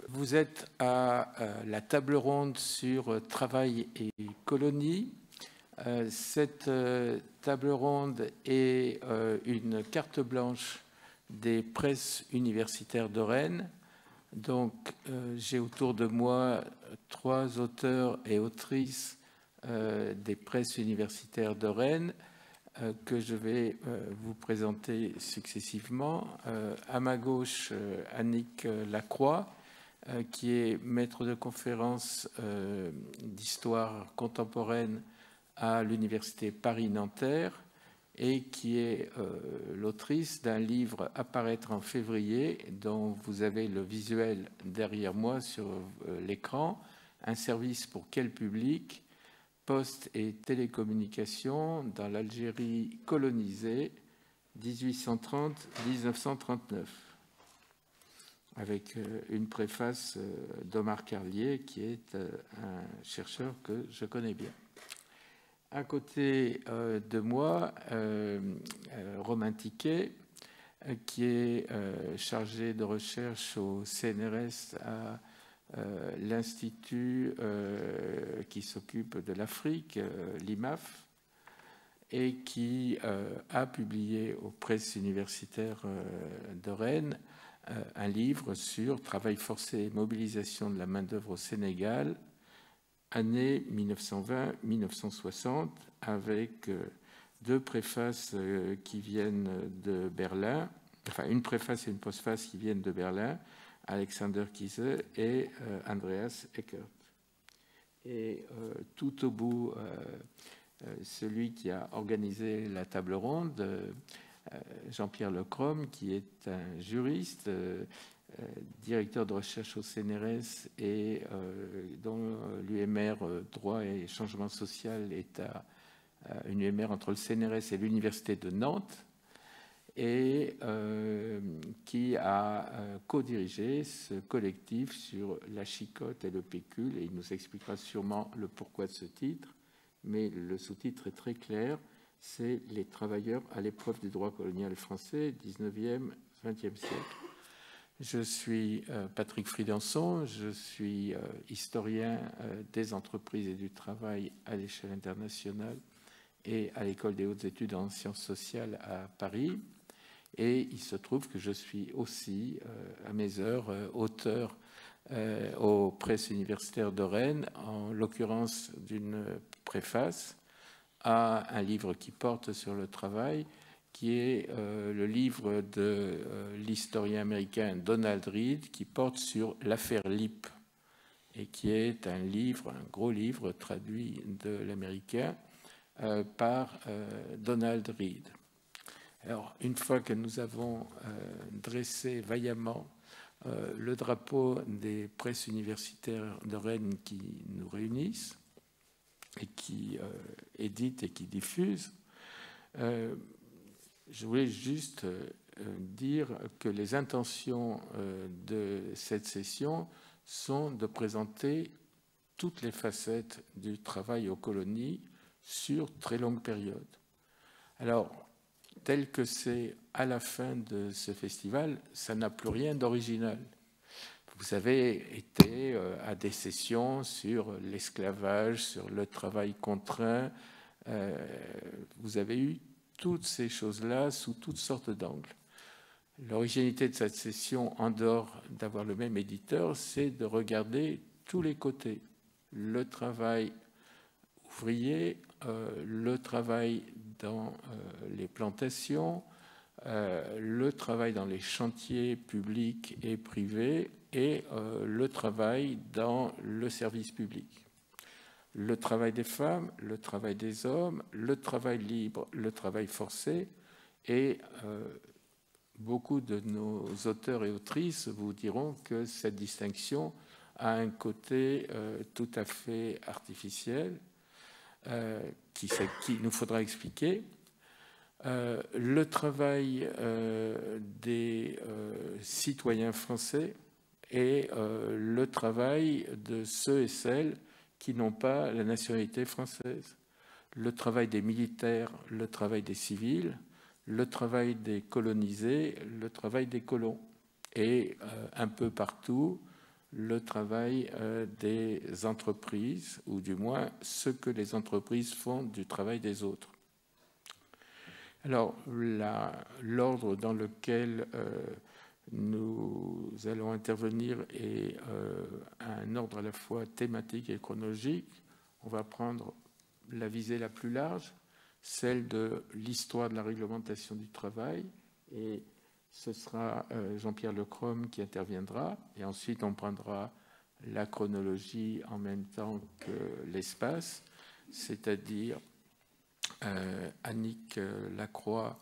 Vous êtes à la table ronde sur travail et colonie. Cette table ronde est une carte blanche des presses universitaires de Rennes. Donc, j'ai autour de moi 3 auteurs et autrices des presses universitaires de Rennes que je vais vous présenter successivement. À ma gauche, Annick Lacroix, qui est maître de conférence d'histoire contemporaine à l'Université Paris-Nanterre et qui est l'autrice d'un livre à paraître en février dont vous avez le visuel derrière moi sur l'écran, Un service pour quel public ? Poste et télécommunications dans l'Algérie colonisée 1830-1939, avec une préface d'Omar Carlier, qui est un chercheur que je connais bien. À côté de moi, Romain Tiquet, qui est chargé de recherche au CNRS à l'Institut qui s'occupe de l'Afrique, l'IMAF, et qui a publié aux presses universitaires de Rennes un livre sur travail forcé et mobilisation de la main-d'œuvre au Sénégal, année 1920-1960, avec 2 préfaces qui viennent de Berlin, enfin une préface et une postface qui viennent de Berlin, Alexander Kiese et Andreas Eckert. Et tout au bout, celui qui a organisé la table ronde, Jean-Pierre Lecrom, qui est un juriste, directeur de recherche au CNRS et dont l'UMR Droit et Changement Social est à une UMR entre le CNRS et l'Université de Nantes, et qui a co-dirigé ce collectif sur la chicotte et le pécule, et il nous expliquera sûrement le pourquoi de ce titre, mais le sous-titre est très clair, c'est « Les travailleurs à l'épreuve du droit colonial français, 19e, 20e siècle ». Je suis Patrick Fridanson, je suis historien des entreprises et du travail à l'échelle internationale et à l'École des hautes études en sciences sociales à Paris. Et il se trouve que je suis aussi, à mes heures, auteur aux presses universitaires de Rennes, en l'occurrence d'une préface à un livre qui porte sur le travail, qui est le livre de l'historien américain Donald Reed, qui porte sur l'affaire Lippe, et qui est un livre, un gros livre traduit de l'américain par Donald Reed. Alors, une fois que nous avons dressé vaillamment le drapeau des presses universitaires de Rennes qui nous réunissent et qui éditent et qui diffusent, je voulais juste dire que les intentions de cette session sont de présenter toutes les facettes du travail aux colonies sur très longue période. Alors, tel que c'est à la fin de ce festival, ça n'a plus rien d'original. Vous avez été à des sessions sur l'esclavage, sur le travail contraint. Vous avez eu toutes ces choses-là sous toutes sortes d'angles. L'originalité de cette session, en dehors d'avoir le même éditeur, c'est de regarder tous les côtés. Le travail ouvrier, le travail dans les plantations, le travail dans les chantiers publics et privés et le travail dans le service public. Le travail des femmes, le travail des hommes, le travail libre, le travail forcé, et beaucoup de nos auteurs et autrices vous diront que cette distinction a un côté tout à fait artificiel, qu'il nous faudra expliquer. Le travail des citoyens français et le travail de ceux et celles qui n'ont pas la nationalité française. Le travail des militaires, le travail des civils, le travail des colonisés, le travail des colons. et un peu partout le travail des entreprises, ou du moins ce que les entreprises font du travail des autres. Alors, l'ordre dans lequel nous allons intervenir est un ordre à la fois thématique et chronologique. On va prendre la visée la plus large, celle de l'histoire de la réglementation du travail, et ce sera Jean-Pierre Lecrome qui interviendra, et ensuite on prendra la chronologie en même temps que l'espace, c'est-à-dire Annick Lacroix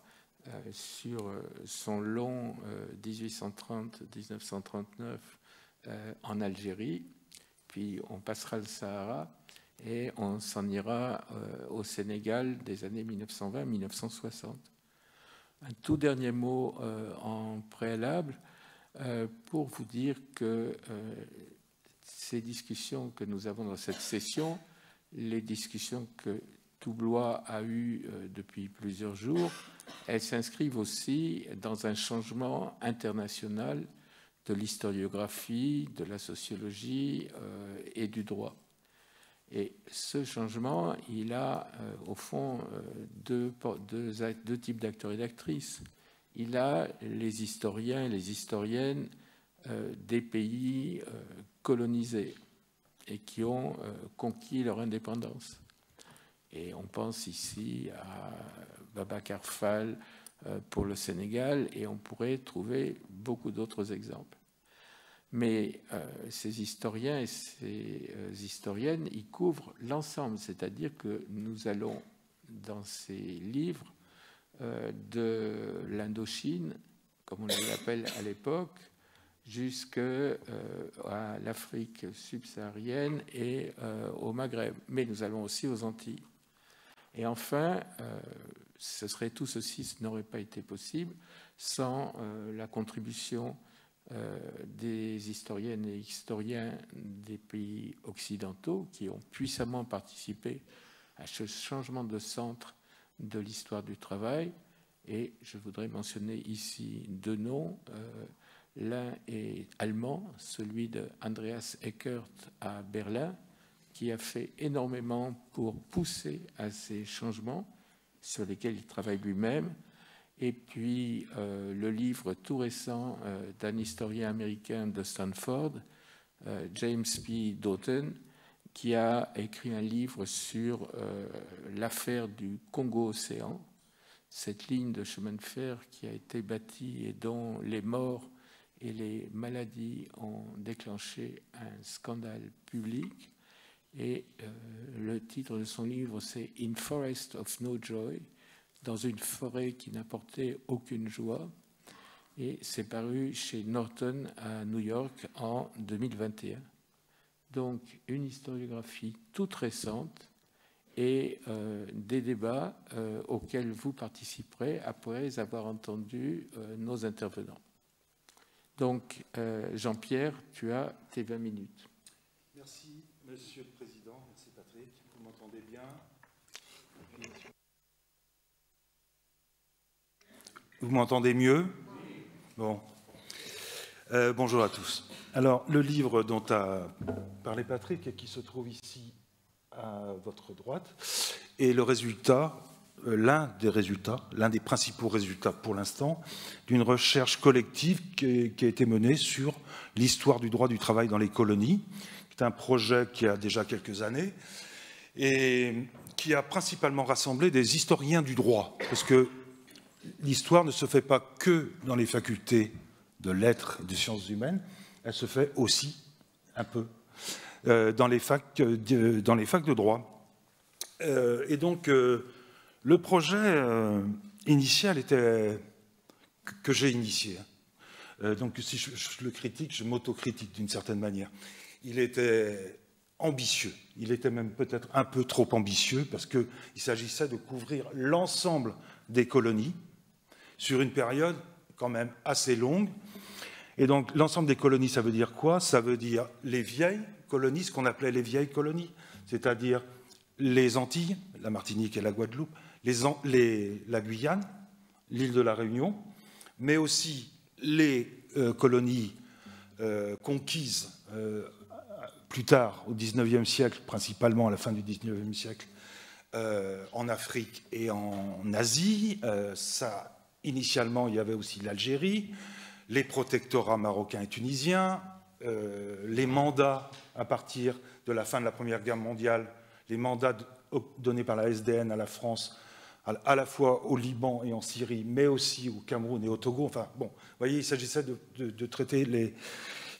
sur son long 1830-1939 en Algérie, puis on passera le Sahara et on s'en ira au Sénégal des années 1920-1960. Un tout dernier mot en préalable pour vous dire que ces discussions que nous avons dans cette session, les discussions que Toublois a eues depuis plusieurs jours, elles s'inscrivent aussi dans un changement international de l'historiographie, de la sociologie et du droit. Et ce changement, il a au fond deux types d'acteurs et d'actrices. Il a les historiens et les historiennes des pays colonisés et qui ont conquis leur indépendance. Et on pense ici à Babacar Fall pour le Sénégal, et on pourrait trouver beaucoup d'autres exemples. Mais ces historiens et ces historiennes, ils couvrent l'ensemble, c'est-à-dire que nous allons, dans ces livres, de l'Indochine, comme on l'appelle à l'époque, jusqu'à l'Afrique subsaharienne et au Maghreb. Mais nous allons aussi aux Antilles. Et enfin, tout ceci n'aurait pas été possible sans la contribution des historiennes et historiens des pays occidentaux qui ont puissamment participé à ce changement de centre de l'histoire du travail. Et je voudrais mentionner ici deux noms. L'un est allemand, celui de Andreas Eckert à Berlin, qui a fait énormément pour pousser à ces changements sur lesquels il travaille lui-même. Et puis le livre tout récent d'un historien américain de Stanford, James P. Doughton, qui a écrit un livre sur l'affaire du Congo-Océan, cette ligne de chemin de fer qui a été bâtie et dont les morts et les maladies ont déclenché un scandale public. Et le titre de son livre, c'est « In Forest of No Joy », dans une forêt qui n'apportait aucune joie. Et c'est paru chez Norton à New York en 2021. Donc, une historiographie toute récente et des débats auxquels vous participerez après avoir entendu nos intervenants. Donc, Jean-Pierre, tu as tes 20 minutes. Merci, Monsieur le Président. Merci, Patrick. Vous m'entendez bien? Vous m'entendez mieux? Bon. Bonjour à tous. Alors, le livre dont a parlé Patrick et qui se trouve ici à votre droite est le résultat, l'un des principaux résultats pour l'instant, d'une recherche collective qui a été menée sur l'histoire du droit du travail dans les colonies. C'est un projet qui a déjà quelques années et qui a principalement rassemblé des historiens du droit, parce que l'histoire ne se fait pas que dans les facultés de lettres et de sciences humaines, elle se fait aussi un peu dans les facs de droit. Et donc, le projet initial était que j'ai initié. Donc, si je le critique, je m'autocritique d'une certaine manière. Il était ambitieux. Il était même peut-être un peu trop ambitieux parce qu'il s'agissait de couvrir l'ensemble des colonies sur une période quand même assez longue. Et donc, l'ensemble des colonies, ça veut dire quoi? Ça veut dire les vieilles colonies, ce qu'on appelait les vieilles colonies, c'est-à-dire les Antilles, la Martinique et la Guadeloupe, la Guyane, l'île de la Réunion, mais aussi les colonies conquises plus tard, au XIXe siècle, principalement à la fin du XIXe siècle, en Afrique et en Asie. Initialement, il y avait aussi l'Algérie, les protectorats marocains et tunisiens, les mandats à partir de la fin de la Première Guerre mondiale, les mandats donnés par la SDN à la France, à la fois au Liban et en Syrie, mais aussi au Cameroun et au Togo. Enfin, bon, vous voyez, il s'agissait de traiter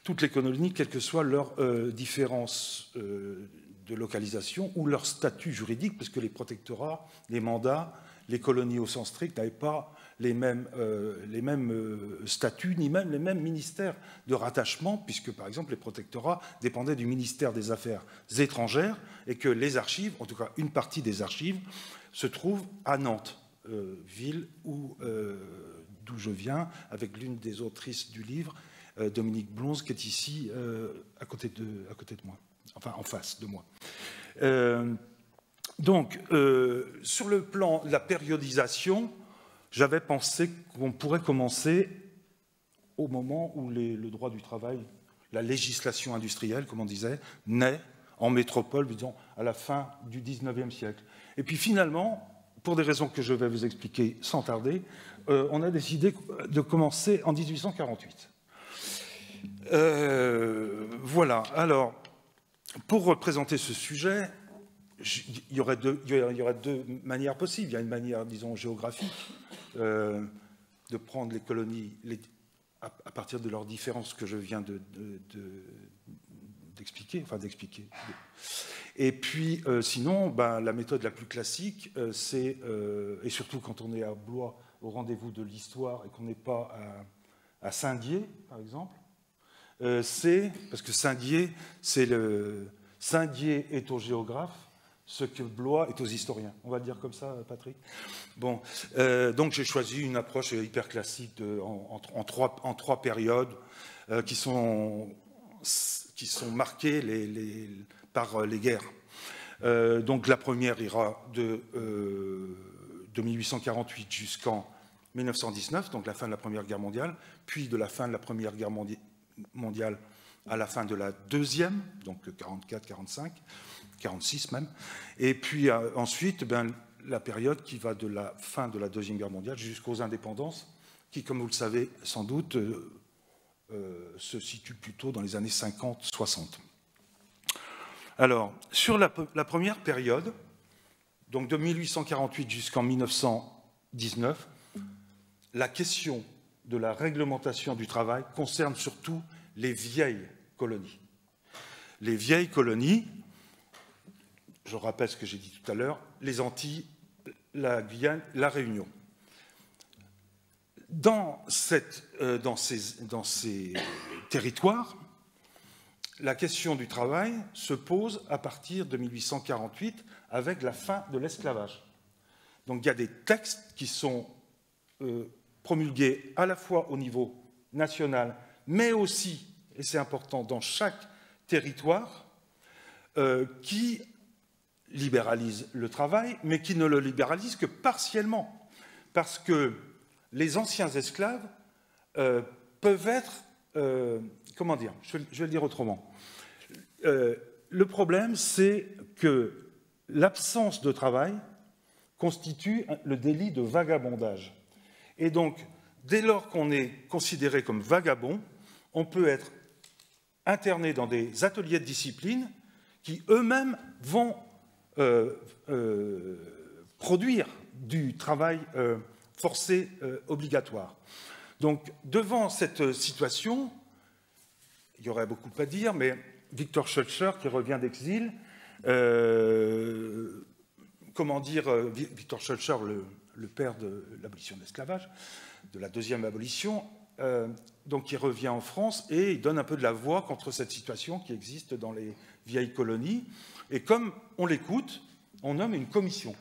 toutes les colonies, quelles que soient leurs différences de localisation ou leur statut juridique, parce que les protectorats, les mandats, les colonies au sens strict n'avaient pas les mêmes statuts, ni même les mêmes ministères de rattachement, puisque, par exemple, les protectorats dépendaient du ministère des Affaires étrangères et que les archives, en tout cas une partie des archives, se trouvent à Nantes, ville d'où je viens, avec l'une des autrices du livre, Dominique Blonze, qui est ici à côté de moi, enfin en face de moi. Donc, sur le plan de la périodisation, j'avais pensé qu'on pourrait commencer au moment où le droit du travail, la législation industrielle, comme on disait, naît en métropole, disons, à la fin du XIXe siècle. Et puis finalement, pour des raisons que je vais vous expliquer sans tarder, on a décidé de commencer en 1848. Voilà. Alors, pour présenter ce sujet, il y aurait deux manières possibles. Il y a une manière, disons, géographique, de prendre les colonies à partir de leurs différences que je viens d'expliquer. Et puis, sinon, la méthode la plus classique, c'est, et surtout quand on est à Blois, au rendez-vous de l'histoire, et qu'on n'est pas à Saint-Dié, par exemple, c'est, parce que Saint-Dié est au géographe, ce que Blois est aux historiens. On va le dire comme ça, Patrick. Bon, donc j'ai choisi une approche hyper classique en trois périodes qui sont marquées par les guerres. Donc la première ira de 1848 jusqu'en 1919, donc la fin de la Première Guerre mondiale, puis de la fin de la Première Guerre mondiale à la fin de la Deuxième, donc 44, 45, 46 même, et puis ensuite la période qui va de la fin de la Deuxième Guerre mondiale jusqu'aux indépendances, qui, comme vous le savez sans doute, se situe plutôt dans les années 50-60. Alors, sur la première période, donc de 1848 jusqu'en 1919, la question de la réglementation du travail concerne surtout les vieilles colonies. Les vieilles colonies, je rappelle ce que j'ai dit tout à l'heure, les Antilles, la Guyane, la Réunion. Dans ces territoires, la question du travail se pose à partir de 1848 avec la fin de l'esclavage. Donc il y a des textes qui sont promulgués à la fois au niveau national, mais aussi, et c'est important, dans chaque territoire, qui libéralisent le travail, mais qui ne le libéralisent que partiellement, parce que les anciens esclaves peuvent être, comment dire, je vais le dire autrement. Le problème, c'est que l'absence de travail constitue le délit de vagabondage. Et donc, dès lors qu'on est considéré comme vagabond, on peut être interné dans des ateliers de discipline qui eux-mêmes vont produire du travail forcé obligatoire. Donc, devant cette situation, il y aurait beaucoup à dire, mais Victor Schœlcher, qui revient d'exil, comment dire, Victor Schœlcher, le père de l'abolition de l'esclavage, de la deuxième abolition, donc il revient en France et il donne un peu de la voix contre cette situation qui existe dans les vieilles colonies. Et comme on l'écoute, on nomme une commission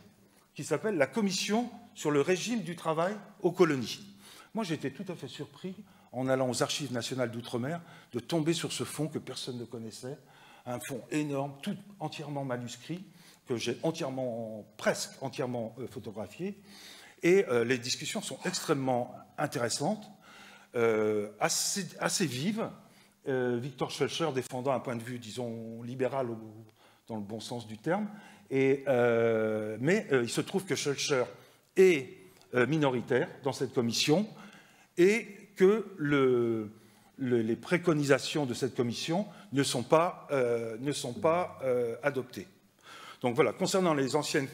qui s'appelle la Commission sur le régime du travail aux colonies. Moi, j'ai été tout à fait surpris, en allant aux Archives nationales d'outre-mer, de tomber sur ce fonds que personne ne connaissait, un fonds énorme, tout entièrement manuscrit, que j'ai presque entièrement photographié. Et les discussions sont extrêmement intéressantes. assez vive. Victor Schœlcher défendant un point de vue, disons, libéral dans le bon sens du terme. Mais il se trouve que Schœlcher est minoritaire dans cette commission et que les préconisations de cette commission ne sont pas adoptées. Donc voilà, concernant les anciennes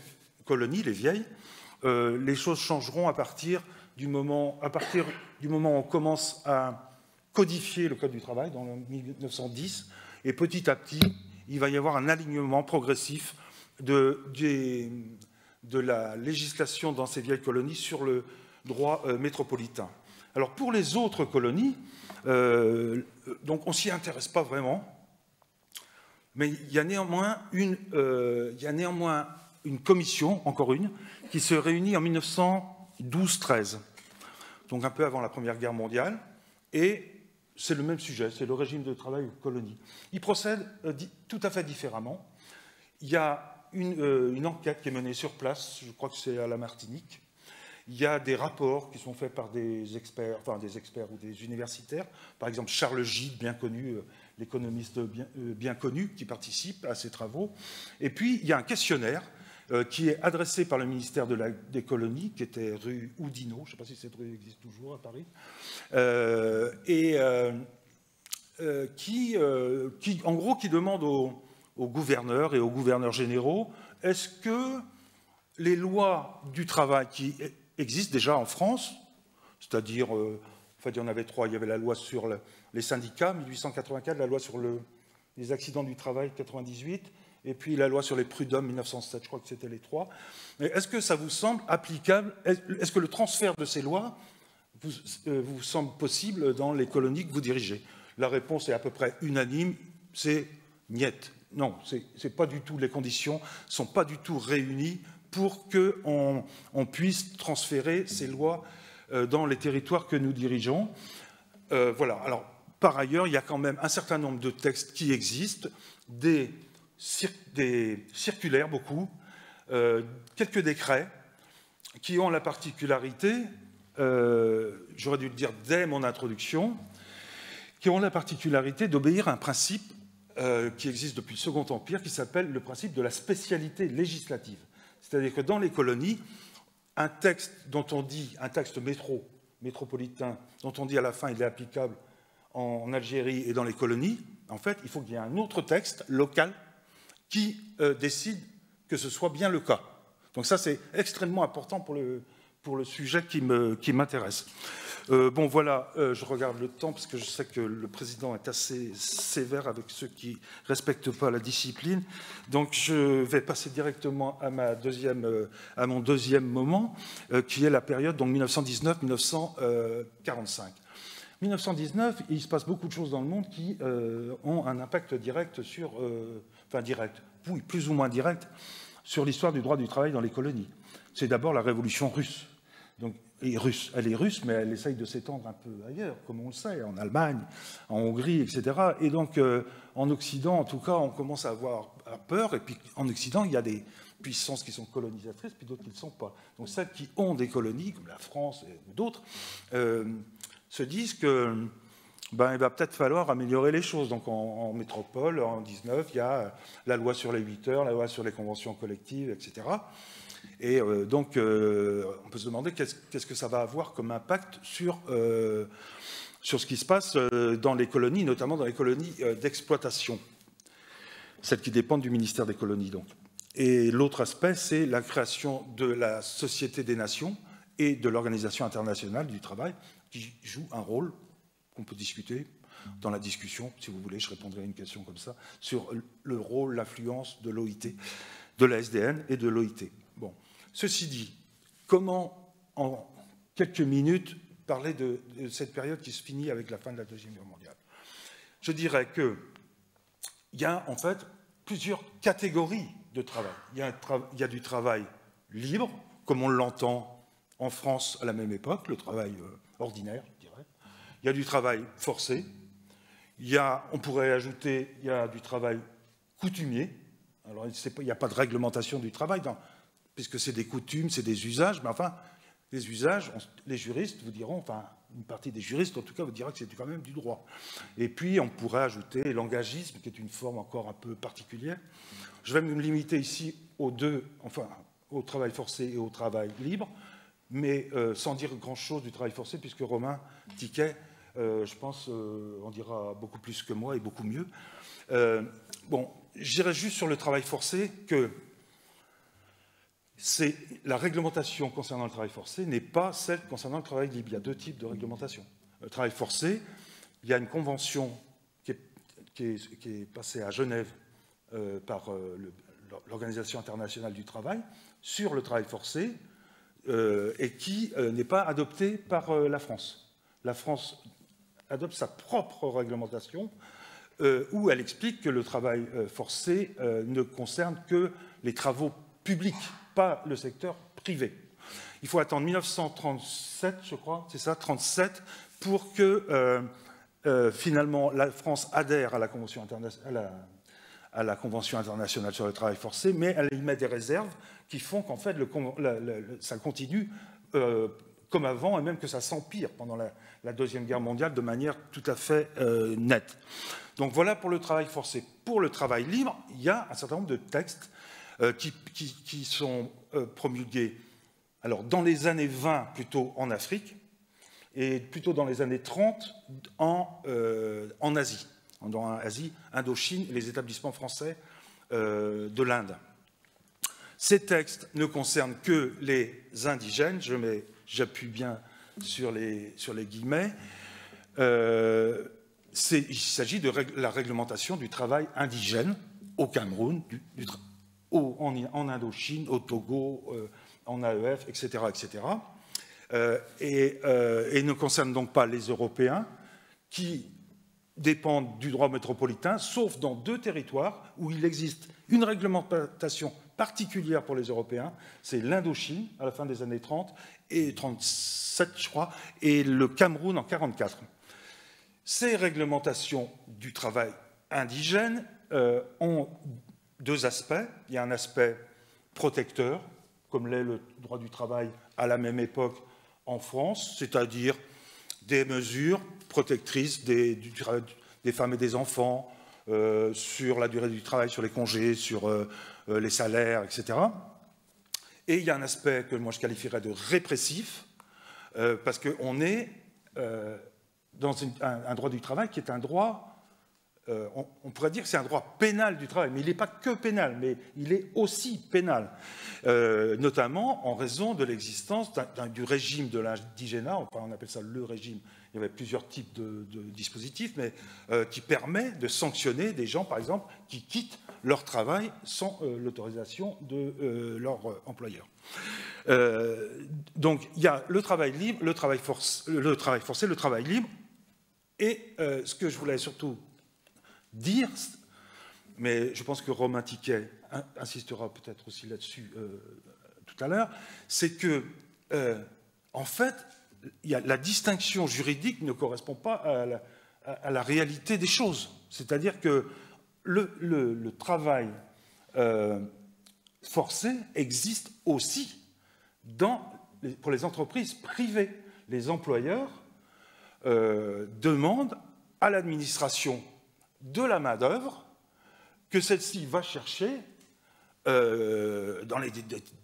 colonies, les vieilles, les choses changeront à partir du moment où on commence à codifier le Code du travail, dans 1910, et petit à petit, il va y avoir un alignement progressif de la législation dans ces vieilles colonies sur le droit métropolitain. Alors pour les autres colonies, donc on ne s'y intéresse pas vraiment, mais il y a néanmoins une commission, encore une, qui se réunit en 1912-13, donc un peu avant la Première Guerre mondiale, et c'est le même sujet, c'est le régime de travail aux colonies. Il procède tout à fait différemment. Il y a une enquête qui est menée sur place, je crois que c'est à la Martinique. Il y a des rapports qui sont faits par des experts ou des universitaires. Par exemple, Charles Gide, bien connu, l'économiste bien connu, qui participe à ces travaux. Et puis, il y a un questionnaire qui est adressé par le ministère des colonies, qui était rue Oudinot, je ne sais pas si cette rue existe toujours à Paris, qui demande aux gouverneurs et aux gouverneurs généraux, est-ce que les lois du travail qui existent déjà en France, c'est-à-dire, en fait, il y en avait trois, il y avait la loi sur les syndicats, 1884, la loi sur les accidents du travail, 98, et puis la loi sur les prud'hommes, 1907, je crois que c'était les trois. Mais est-ce que ça vous semble applicable, est-ce que le transfert de ces lois vous semble possible dans les colonies que vous dirigez? La réponse est à peu près unanime, c'est niet. Non, c'est pas du tout, les conditions ne sont pas du tout réunies pour qu'on puisse transférer ces lois dans les territoires que nous dirigeons. Voilà. Alors, par ailleurs, il y a quand même un certain nombre de textes qui existent, des circulaires, beaucoup, quelques décrets qui ont la particularité, j'aurais dû le dire dès mon introduction, qui ont la particularité d'obéir à un principe qui existe depuis le Second Empire, qui s'appelle le principe de la spécialité législative. C'est-à-dire que dans les colonies, un texte dont on dit, un texte métropolitain, dont on dit à la fin il est applicable en Algérie et dans les colonies, en fait, il faut qu'il y ait un autre texte local qui décide que ce soit bien le cas. Donc ça, c'est extrêmement important pour le sujet qui m'intéresse. Bon, voilà, je regarde le temps parce que je sais que le président est assez sévère avec ceux qui ne respectent pas la discipline. Donc, je vais passer directement à mon deuxième moment, qui est la période 1919-1945. 1919, il se passe beaucoup de choses dans le monde qui ont un impact direct plus ou moins direct, sur l'histoire du droit du travail dans les colonies. C'est d'abord la révolution russe. Donc, elle est russe, mais elle essaye de s'étendre un peu ailleurs, comme on le sait, en Allemagne, en Hongrie, etc. Et donc, en Occident, en tout cas, on commence à avoir peur. Et puis, en Occident, il y a des puissances qui sont colonisatrices, puis d'autres qui ne le sont pas. Donc, celles qui ont des colonies, comme la France ou d'autres, se disent que il va peut-être falloir améliorer les choses. Donc, en métropole, en 19, il y a la loi sur les 8 heures, la loi sur les conventions collectives, etc. Et donc, on peut se demander qu'est-ce que ça va avoir comme impact sur ce qui se passe dans les colonies, notamment dans les colonies d'exploitation, celles qui dépendent du ministère des colonies. Donc. Et l'autre aspect, c'est la création de la Société des Nations et de l'Organisation internationale du travail, qui joue un rôle qu'on peut discuter dans la discussion, si vous voulez, je répondrai à une question comme ça, sur le rôle, l'influence de l'OIT, de la SDN et de l'OIT. Bon. Ceci dit, comment, en quelques minutes, parler de cette période qui se finit avec la fin de la Deuxième Guerre mondiale? Je dirais qu'il y a en fait plusieurs catégories de travail. Il y a du travail libre, comme on l'entend en France à la même époque, le travail ordinaire, je dirais. Il y a du travail forcé. On pourrait ajouter, il y a du travail coutumier. Alors, il n'y a pas de réglementation du travail, puisque c'est des coutumes, c'est des usages, mais enfin, les usages, les juristes vous diront, enfin, une partie des juristes, en tout cas, vous dira que c'est quand même du droit. Et puis, on pourrait ajouter l'engagisme, qui est une forme encore un peu particulière. Je vais me limiter ici aux deux, enfin, au travail forcé et au travail libre, mais sans dire grand-chose du travail forcé, puisque Romain Tiquet, je pense, en dira beaucoup plus que moi et beaucoup mieux. Bon, je dirais juste sur le travail forcé que la réglementation concernant le travail forcé n'est pas celle concernant le travail libre. Il y a deux types de réglementation. Le travail forcé, il y a une convention qui est passée à Genève par l'Organisation internationale du travail sur le travail forcé et qui n'est pas adoptée par la France. La France adopte sa propre réglementation où elle explique que le travail forcé ne concerne que les travaux publics, pas le secteur privé. Il faut attendre 1937, je crois, c'est ça, 37, pour que finalement la France adhère à la Convention internationale sur le travail forcé, mais elle y met des réserves qui font qu'en fait ça continue comme avant, et même que ça s'empire pendant la Deuxième Guerre mondiale de manière tout à fait nette. Donc voilà pour le travail forcé. Pour le travail libre, il y a un certain nombre de textes qui sont promulgués alors, dans les années 20 plutôt en Afrique et plutôt dans les années 30 en Asie, dans Asie, Indochine et les établissements français de l'Inde. Ces textes ne concernent que les indigènes, j'appuie bien sur les guillemets. Il s'agit de la réglementation du travail indigène au Cameroun, en Indochine, au Togo, en AEF, etc. etc. Et ne concerne donc pas les Européens qui dépendent du droit métropolitain, sauf dans deux territoires où il existe une réglementation particulière pour les Européens, c'est l'Indochine à la fin des années 30 et 37, je crois, et le Cameroun en 44. Ces réglementations du travail indigène ont deux aspects. Il y a un aspect protecteur, comme l'est le droit du travail à la même époque en France, c'est-à-dire des mesures protectrices des femmes et des enfants, sur la durée du travail, sur les congés, sur les salaires, etc. Et il y a un aspect que moi je qualifierais de répressif, parce qu'on est dans un droit du travail qui est un droit, on pourrait dire que c'est un droit pénal du travail, mais il n'est pas que pénal, mais il est aussi pénal, notamment en raison de l'existence du régime de l'indigénat, enfin on appelle ça le régime, il y avait plusieurs types de dispositifs, mais qui permet de sanctionner des gens, par exemple, qui quittent leur travail sans l'autorisation de leur employeur. Donc il y a le travail libre, le travail forcé, le travail libre, et ce que je voulais surtout dire, mais je pense que Romain Tiquet insistera peut-être aussi là-dessus tout à l'heure, c'est que, en fait, la distinction juridique ne correspond pas à la réalité des choses. C'est-à-dire que le travail forcé existe aussi pour les entreprises privées. Les employeurs demandent à l'administration de la main-d'œuvre que celle-ci va chercher dans les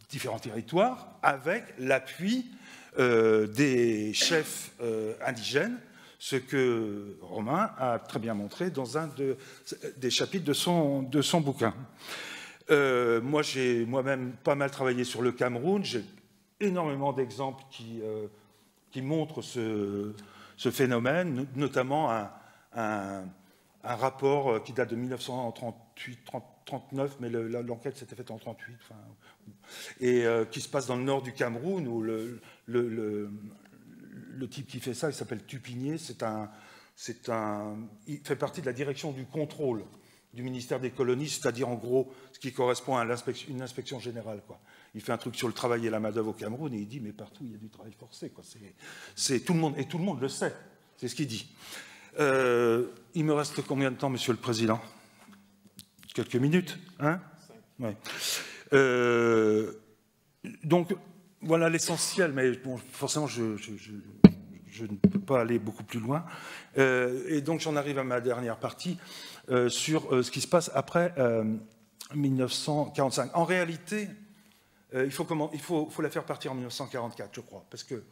différents territoires avec l'appui des chefs indigènes, ce que Romain a très bien montré dans un des chapitres de son bouquin. Moi, j'ai moi-même pas mal travaillé sur le Cameroun. J'ai énormément d'exemples qui montrent ce phénomène, notamment un rapport qui date de 1938-39, mais l'enquête s'était faite en 1938, enfin, et qui se passe dans le nord du Cameroun, où le type qui fait ça, il s'appelle Tupinier, il fait partie de la direction du contrôle du ministère des colonies, c'est-à-dire en gros ce qui correspond à une inspection générale, quoi. Il fait un truc sur le travail et la main-d'œuvre au Cameroun et il dit mais partout il y a du travail forcé, quoi. C'est tout le monde, et tout le monde le sait, c'est ce qu'il dit. Il me reste combien de temps, Monsieur le Président? Quelques minutes, hein? Ouais. Donc voilà l'essentiel, mais bon, forcément je je ne peux pas aller beaucoup plus loin. Et donc j'en arrive à ma dernière partie sur ce qui se passe après 1945. En réalité, il faut la faire partir en 1944, je crois, parce que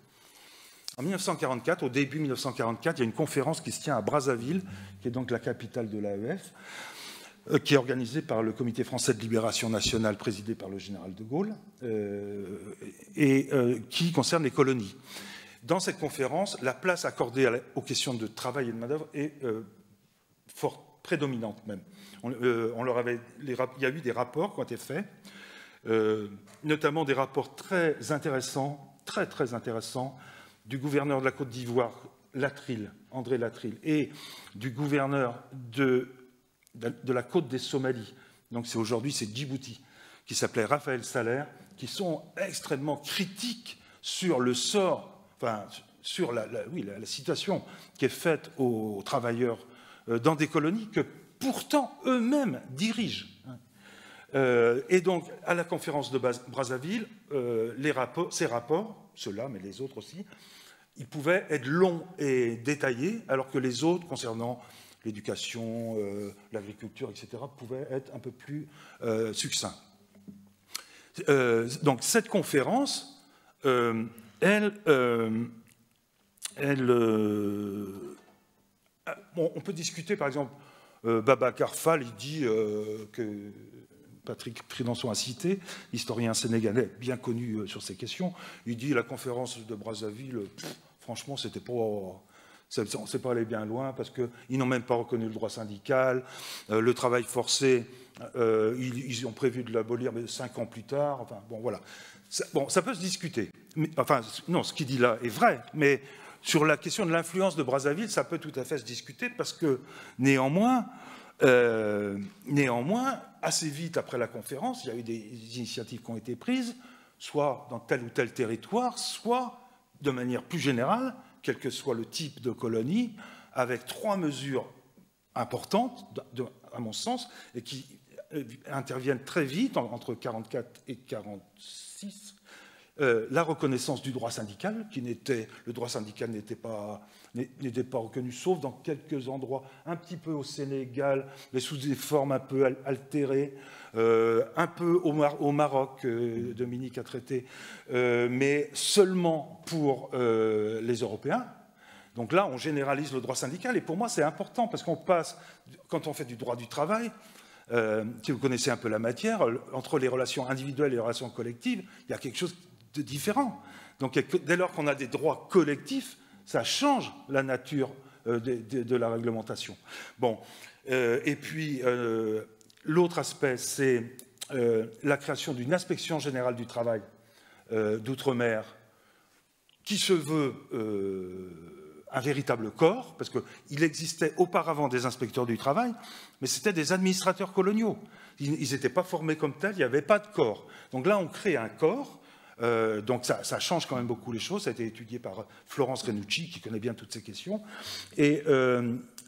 en 1944, au début 1944, il y a une conférence qui se tient à Brazzaville, qui est donc la capitale de l'AEF, qui est organisée par le Comité français de libération nationale, présidé par le général de Gaulle, et qui concerne les colonies. Dans cette conférence, la place accordée aux questions de travail et de main-d'œuvre est fort prédominante même. Il y a eu des rapports qui ont été faits, notamment des rapports très intéressants, très intéressants, du gouverneur de la Côte d'Ivoire, André Latrille, et du gouverneur de la côte des Somalies, donc aujourd'hui c'est Djibouti, qui s'appelait Raphaël Salaire, qui sont extrêmement critiques sur le sort, enfin sur la situation qui est faite aux travailleurs dans des colonies que pourtant eux-mêmes dirigent. Et donc à la conférence de Brazzaville, ces rapports, ceux-là mais les autres aussi, ils pouvaient être longs et détaillés, alors que les autres concernant l'éducation, l'agriculture, etc., pouvaient être un peu plus succincts. Donc cette conférence, on peut discuter, par exemple, Babacar Fall, il dit que Patrick Tridanson a cité, historien sénégalais bien connu sur ces questions, il dit la conférence de Brazzaville, franchement, c'était pas... on ne s'est pas allé bien loin parce qu'ils n'ont même pas reconnu le droit syndical, le travail forcé, ils ont prévu de l'abolir 5 ans plus tard. Enfin, bon, voilà. Ça peut se discuter. Mais, enfin, non, ce qu'il dit là est vrai, mais sur la question de l'influence de Brazzaville, ça peut tout à fait se discuter parce que néanmoins, assez vite après la conférence, il y a eu des initiatives qui ont été prises, soit dans tel ou tel territoire, soit de manière plus générale, quel que soit le type de colonie, avec 3 mesures importantes, à mon sens, et qui interviennent très vite, entre 1944 et 1946. La reconnaissance du droit syndical, le droit syndical n'était pas reconnu, sauf dans quelques endroits, un petit peu au Sénégal, mais sous des formes un peu altérées, un peu au Maroc, Dominique a traité, mais seulement pour les Européens. Donc là, on généralise le droit syndical, et pour moi, c'est important, parce qu'on passe, quand on fait du droit du travail, si vous connaissez un peu la matière, entre les relations individuelles et les relations collectives, il y a quelque chose de différent. Donc dès lors qu'on a des droits collectifs, ça change la nature de la réglementation. Bon, et puis l'autre aspect, c'est la création d'une inspection générale du travail d'outre-mer qui se veut un véritable corps, parce qu'il existait auparavant des inspecteurs du travail, mais c'était des administrateurs coloniaux. Ils n'étaient pas formés comme tels, il n'y avait pas de corps. Donc là, on crée un corps. Donc ça change quand même beaucoup les choses. Ça a été étudié par Florence Renucci, qui connaît bien toutes ces questions. Et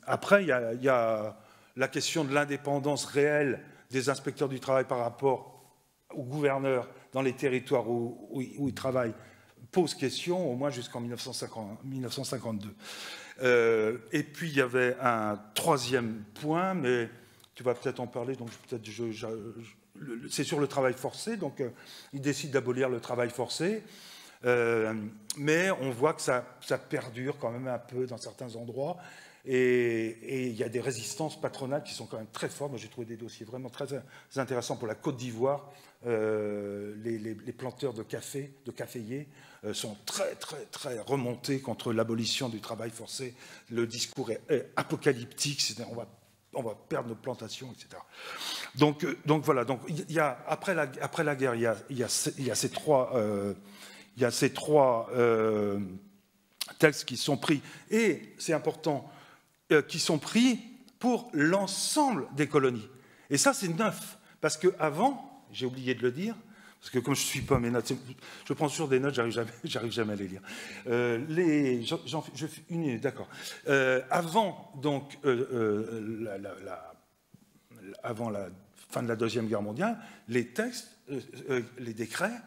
après, il y a la question de l'indépendance réelle des inspecteurs du travail par rapport aux gouverneurs dans les territoires où ils travaillent, pose question, au moins jusqu'en 1952. Et puis, il y avait un troisième point, mais tu vas peut-être en parler, donc peut-être c'est sur le travail forcé, donc il décide d'abolir le travail forcé, mais on voit que ça perdure quand même un peu dans certains endroits, et il y a des résistances patronales qui sont quand même très fortes. Moi, j'ai trouvé des dossiers vraiment très intéressants pour la Côte d'Ivoire. Les planteurs de caféiers sont très remontés contre l'abolition du travail forcé. Le discours est apocalyptique, c'est-à-dire on va perdre nos plantations, etc. Donc voilà. Donc il y a, après la guerre, il y a ces trois textes qui sont pris, et c'est important, qui sont pris pour l'ensemble des colonies. Et ça, c'est neuf, parce qu'avant, j'ai oublié de le dire, parce que comme je ne suis pas mes notes, je prends toujours des notes, j'arrive jamais à les lire. Une minute, d'accord. Avant donc avant la fin de la Deuxième Guerre mondiale, les textes, les décrets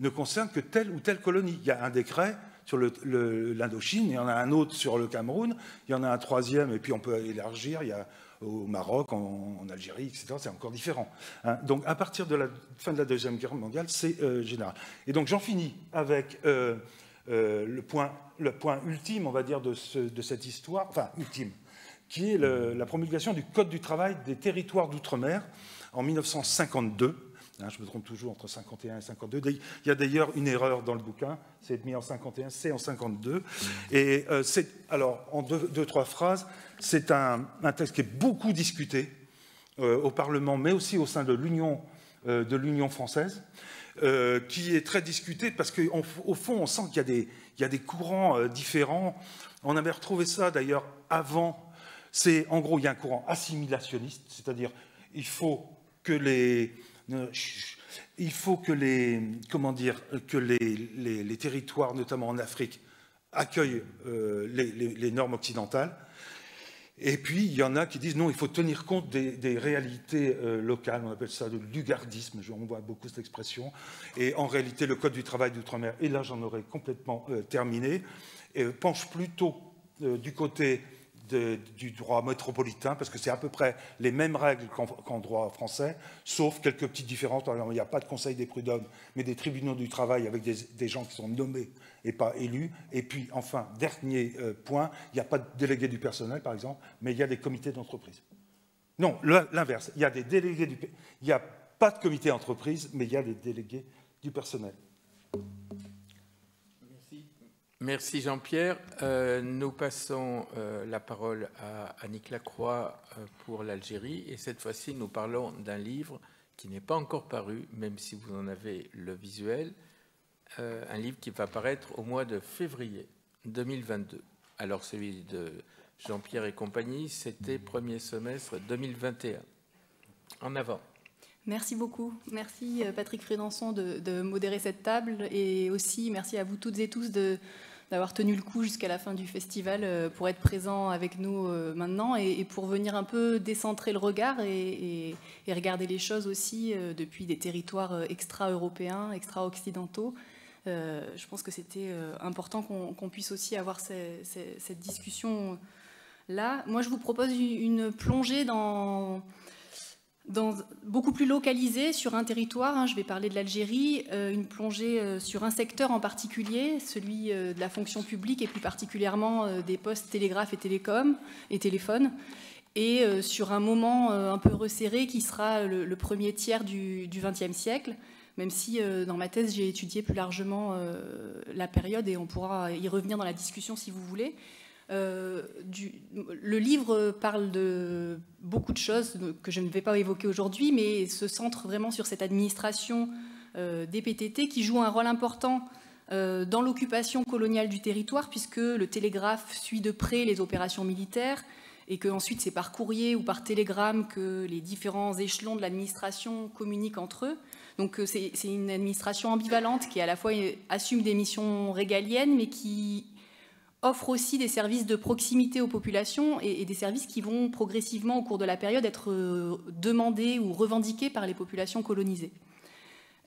ne concernent que telle ou telle colonie. Il y a un décret sur l'Indochine, il y en a un autre sur le Cameroun, il y en a un troisième, et puis on peut élargir, il y a au Maroc, en Algérie, etc. C'est encore différent. Hein. Donc, à partir de la fin de la Deuxième Guerre mondiale, c'est général. Et donc, j'en finis avec le point ultime, on va dire, de cette histoire, enfin, ultime, qui est la promulgation du Code du travail des territoires d'outre-mer en 1952. Hein, je me trompe toujours entre 51 et 52. Il y a d'ailleurs une erreur dans le bouquin, c'est mis en 51, c'est en 52. Et alors, en deux, trois phrases, c'est un texte qui est beaucoup discuté au Parlement, mais aussi au sein de l'Union française, qui est très discuté parce qu'au fond, on sent qu'il y a des courants différents. On avait retrouvé ça d'ailleurs avant. En gros, il y a un courant assimilationniste, c'est-à-dire il faut que les territoires, notamment en Afrique, accueillent les normes occidentales. Et puis, il y en a qui disent non, il faut tenir compte des réalités locales. On appelle ça le lugardisme, on voit beaucoup cette expression. Et en réalité, le Code du travail d'outre-mer, et là j'en aurais complètement terminé, penche plutôt du côté du droit métropolitain, parce que c'est à peu près les mêmes règles qu'en droit français, sauf quelques petites différences. Par exemple, il n'y a pas de conseil des prud'hommes, mais des tribunaux du travail avec des gens qui sont nommés et pas élus. Et puis, enfin, dernier point, il n'y a pas de délégués du personnel, par exemple, mais il y a des comités d'entreprise. Non, l'inverse. Il y a des délégués il n'y a pas de comité d'entreprise, mais il y a des délégués du personnel. Merci Jean-Pierre. Nous passons la parole à Annick Lacroix pour l'Algérie. Et cette fois-ci, nous parlons d'un livre qui n'est pas encore paru, même si vous en avez le visuel. Un livre qui va paraître au mois de février 2022. Alors celui de Jean-Pierre et compagnie, c'était premier semestre 2021. En avant. Merci beaucoup. Merci Patrick Frédenson de modérer cette table et aussi merci à vous toutes et tous d'avoir tenu le coup jusqu'à la fin du festival pour être présent avec nous maintenant et pour venir un peu décentrer le regard et regarder les choses aussi depuis des territoires extra-européens, extra-occidentaux. Je pense que c'était important qu'on puisse aussi avoir cette discussion-là. Moi, je vous propose une plongée beaucoup plus localisée sur un territoire, je vais parler de l'Algérie, une plongée sur un secteur en particulier, celui de la fonction publique et plus particulièrement des postes télégraphes et télécom et téléphones, et sur un moment un peu resserré qui sera le premier tiers du XXe siècle, même si dans ma thèse j'ai étudié plus largement la période et on pourra y revenir dans la discussion si vous voulez. Le livre parle de beaucoup de choses que je ne vais pas évoquer aujourd'hui, mais se centre vraiment sur cette administration des PTT qui joue un rôle important dans l'occupation coloniale du territoire, puisque le télégraphe suit de près les opérations militaires et qu'ensuite c'est par courrier ou par télégramme que les différents échelons de l'administration communiquent entre eux. Donc c'est une administration ambivalente qui à la fois assume des missions régaliennes, mais qui offre aussi des services de proximité aux populations et des services qui vont progressivement au cours de la période être demandés ou revendiqués par les populations colonisées.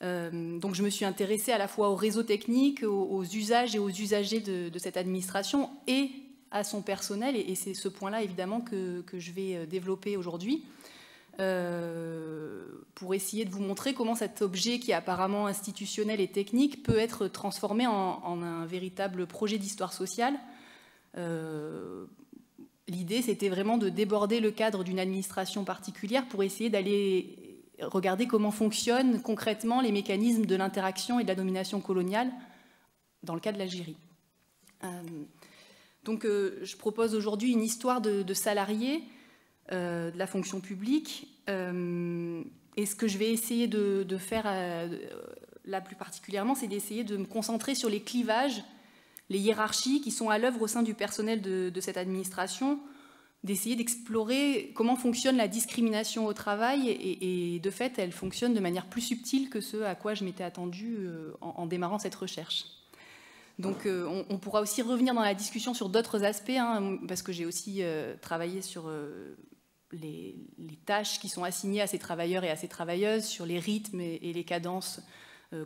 Donc je me suis intéressée à la fois au réseau technique, aux usages et aux usagers de cette administration et à son personnel, et c'est ce point-là évidemment que je vais développer aujourd'hui pour essayer de vous montrer comment cet objet qui est apparemment institutionnel et technique peut être transformé en un véritable projet d'histoire sociale. L'idée, c'était vraiment de déborder le cadre d'une administration particulière pour essayer d'aller regarder comment fonctionnent concrètement les mécanismes de l'interaction et de la domination coloniale dans le cas de l'Algérie. Donc, je propose aujourd'hui une histoire de salariés de la fonction publique. Et ce que je vais essayer de faire là plus particulièrement, c'est d'essayer de me concentrer sur les clivages, les hiérarchies qui sont à l'œuvre au sein du personnel de cette administration, d'essayer d'explorer comment fonctionne la discrimination au travail et de fait, elle fonctionne de manière plus subtile que ce à quoi je m'étais attendue en démarrant cette recherche. Donc on pourra aussi revenir dans la discussion sur d'autres aspects, parce que j'ai aussi travaillé sur les tâches qui sont assignées à ces travailleurs et à ces travailleuses, sur les rythmes et les cadences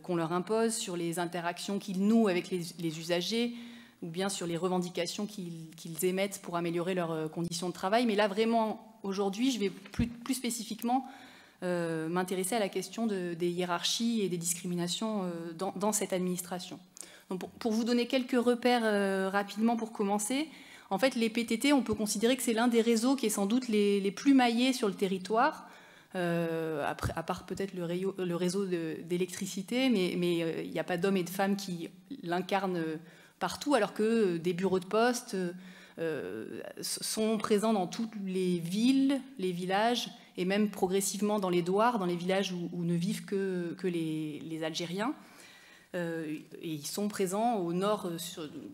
qu'on leur impose, sur les interactions qu'ils nouent avec les usagers, ou bien sur les revendications qu'ils émettent pour améliorer leurs conditions de travail. Mais là, vraiment, aujourd'hui, je vais plus spécifiquement m'intéresser à la question des hiérarchies et des discriminations dans cette administration. Donc, pour vous donner quelques repères rapidement pour commencer, en fait, les PTT, on peut considérer que c'est l'un des réseaux qui est sans doute les plus maillés sur le territoire, à part peut-être le réseau d'électricité, mais il n'y a pas d'hommes et de femmes qui l'incarnent partout, alors que des bureaux de poste sont présents dans toutes les villes, les villages, et même progressivement dans les douars, dans les villages où ne vivent que les Algériens. Et ils sont présents au nord,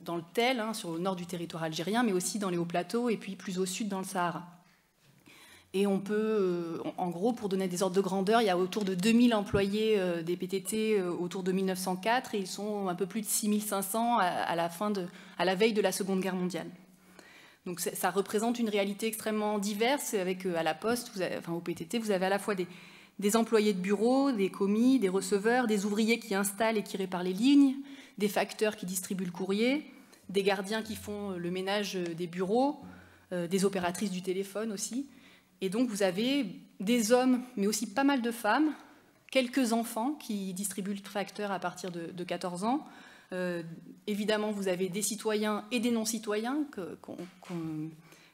dans le Tel, sur le nord du territoire algérien, mais aussi dans les hauts plateaux et puis plus au sud dans le Sahara. Et on peut, en gros, pour donner des ordres de grandeur, il y a autour de 2000 employés des PTT autour de 1904 et ils sont un peu plus de 6500 à la veille de la Seconde Guerre mondiale. Donc ça représente une réalité extrêmement diverse avec à la Poste, au PTT, vous avez à la fois des employés de bureau, des commis, des receveurs, des ouvriers qui installent et qui réparent les lignes, des facteurs qui distribuent le courrier, des gardiens qui font le ménage des bureaux, des opératrices du téléphone aussi. Et donc vous avez des hommes, mais aussi pas mal de femmes, quelques enfants qui distribuent le facteur à partir de 14 ans. Évidemment, vous avez des citoyens et des non-citoyens,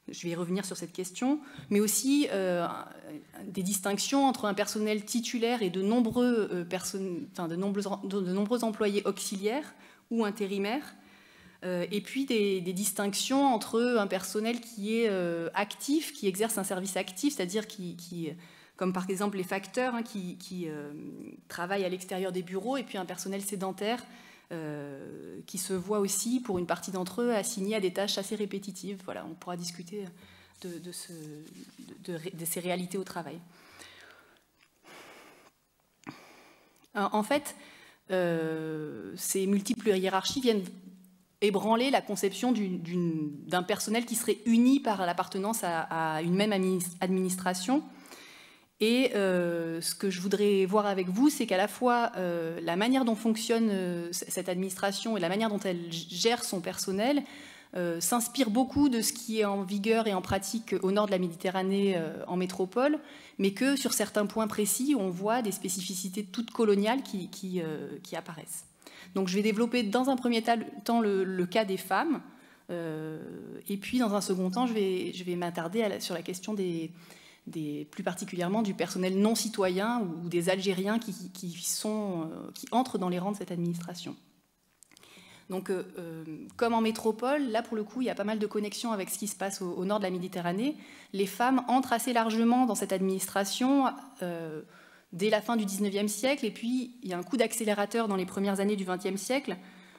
je vais y revenir sur cette question, mais aussi des distinctions entre un personnel titulaire et de nombreux employés auxiliaires ou intérimaires, et puis des distinctions entre un personnel qui est actif, qui exerce un service actif, c'est-à-dire comme par exemple les facteurs qui travaillent à l'extérieur des bureaux, et puis un personnel sédentaire qui se voit aussi, pour une partie d'entre eux, assignés à des tâches assez répétitives. Voilà, on pourra discuter de ces réalités au travail. En fait, ces multiples hiérarchies viennent ébranler la conception d'un personnel qui serait uni par l'appartenance à une même administration. Et ce que je voudrais voir avec vous, c'est qu'à la fois la manière dont fonctionne cette administration et la manière dont elle gère son personnel s'inspire beaucoup de ce qui est en vigueur et en pratique au nord de la Méditerranée en métropole, mais que sur certains points précis, on voit des spécificités toutes coloniales qui apparaissent. Donc je vais développer dans un premier temps le cas des femmes, et puis dans un second temps, je vais m'attarder sur la question plus particulièrement du personnel non citoyen ou des Algériens qui entrent dans les rangs de cette administration. Donc, comme en métropole, là pour le coup, il y a pas mal de connexions avec ce qui se passe au nord de la Méditerranée. Les femmes entrent assez largement dans cette administration dès la fin du XIXe siècle, et puis il y a un coup d'accélérateur dans les premières années du XXe siècle,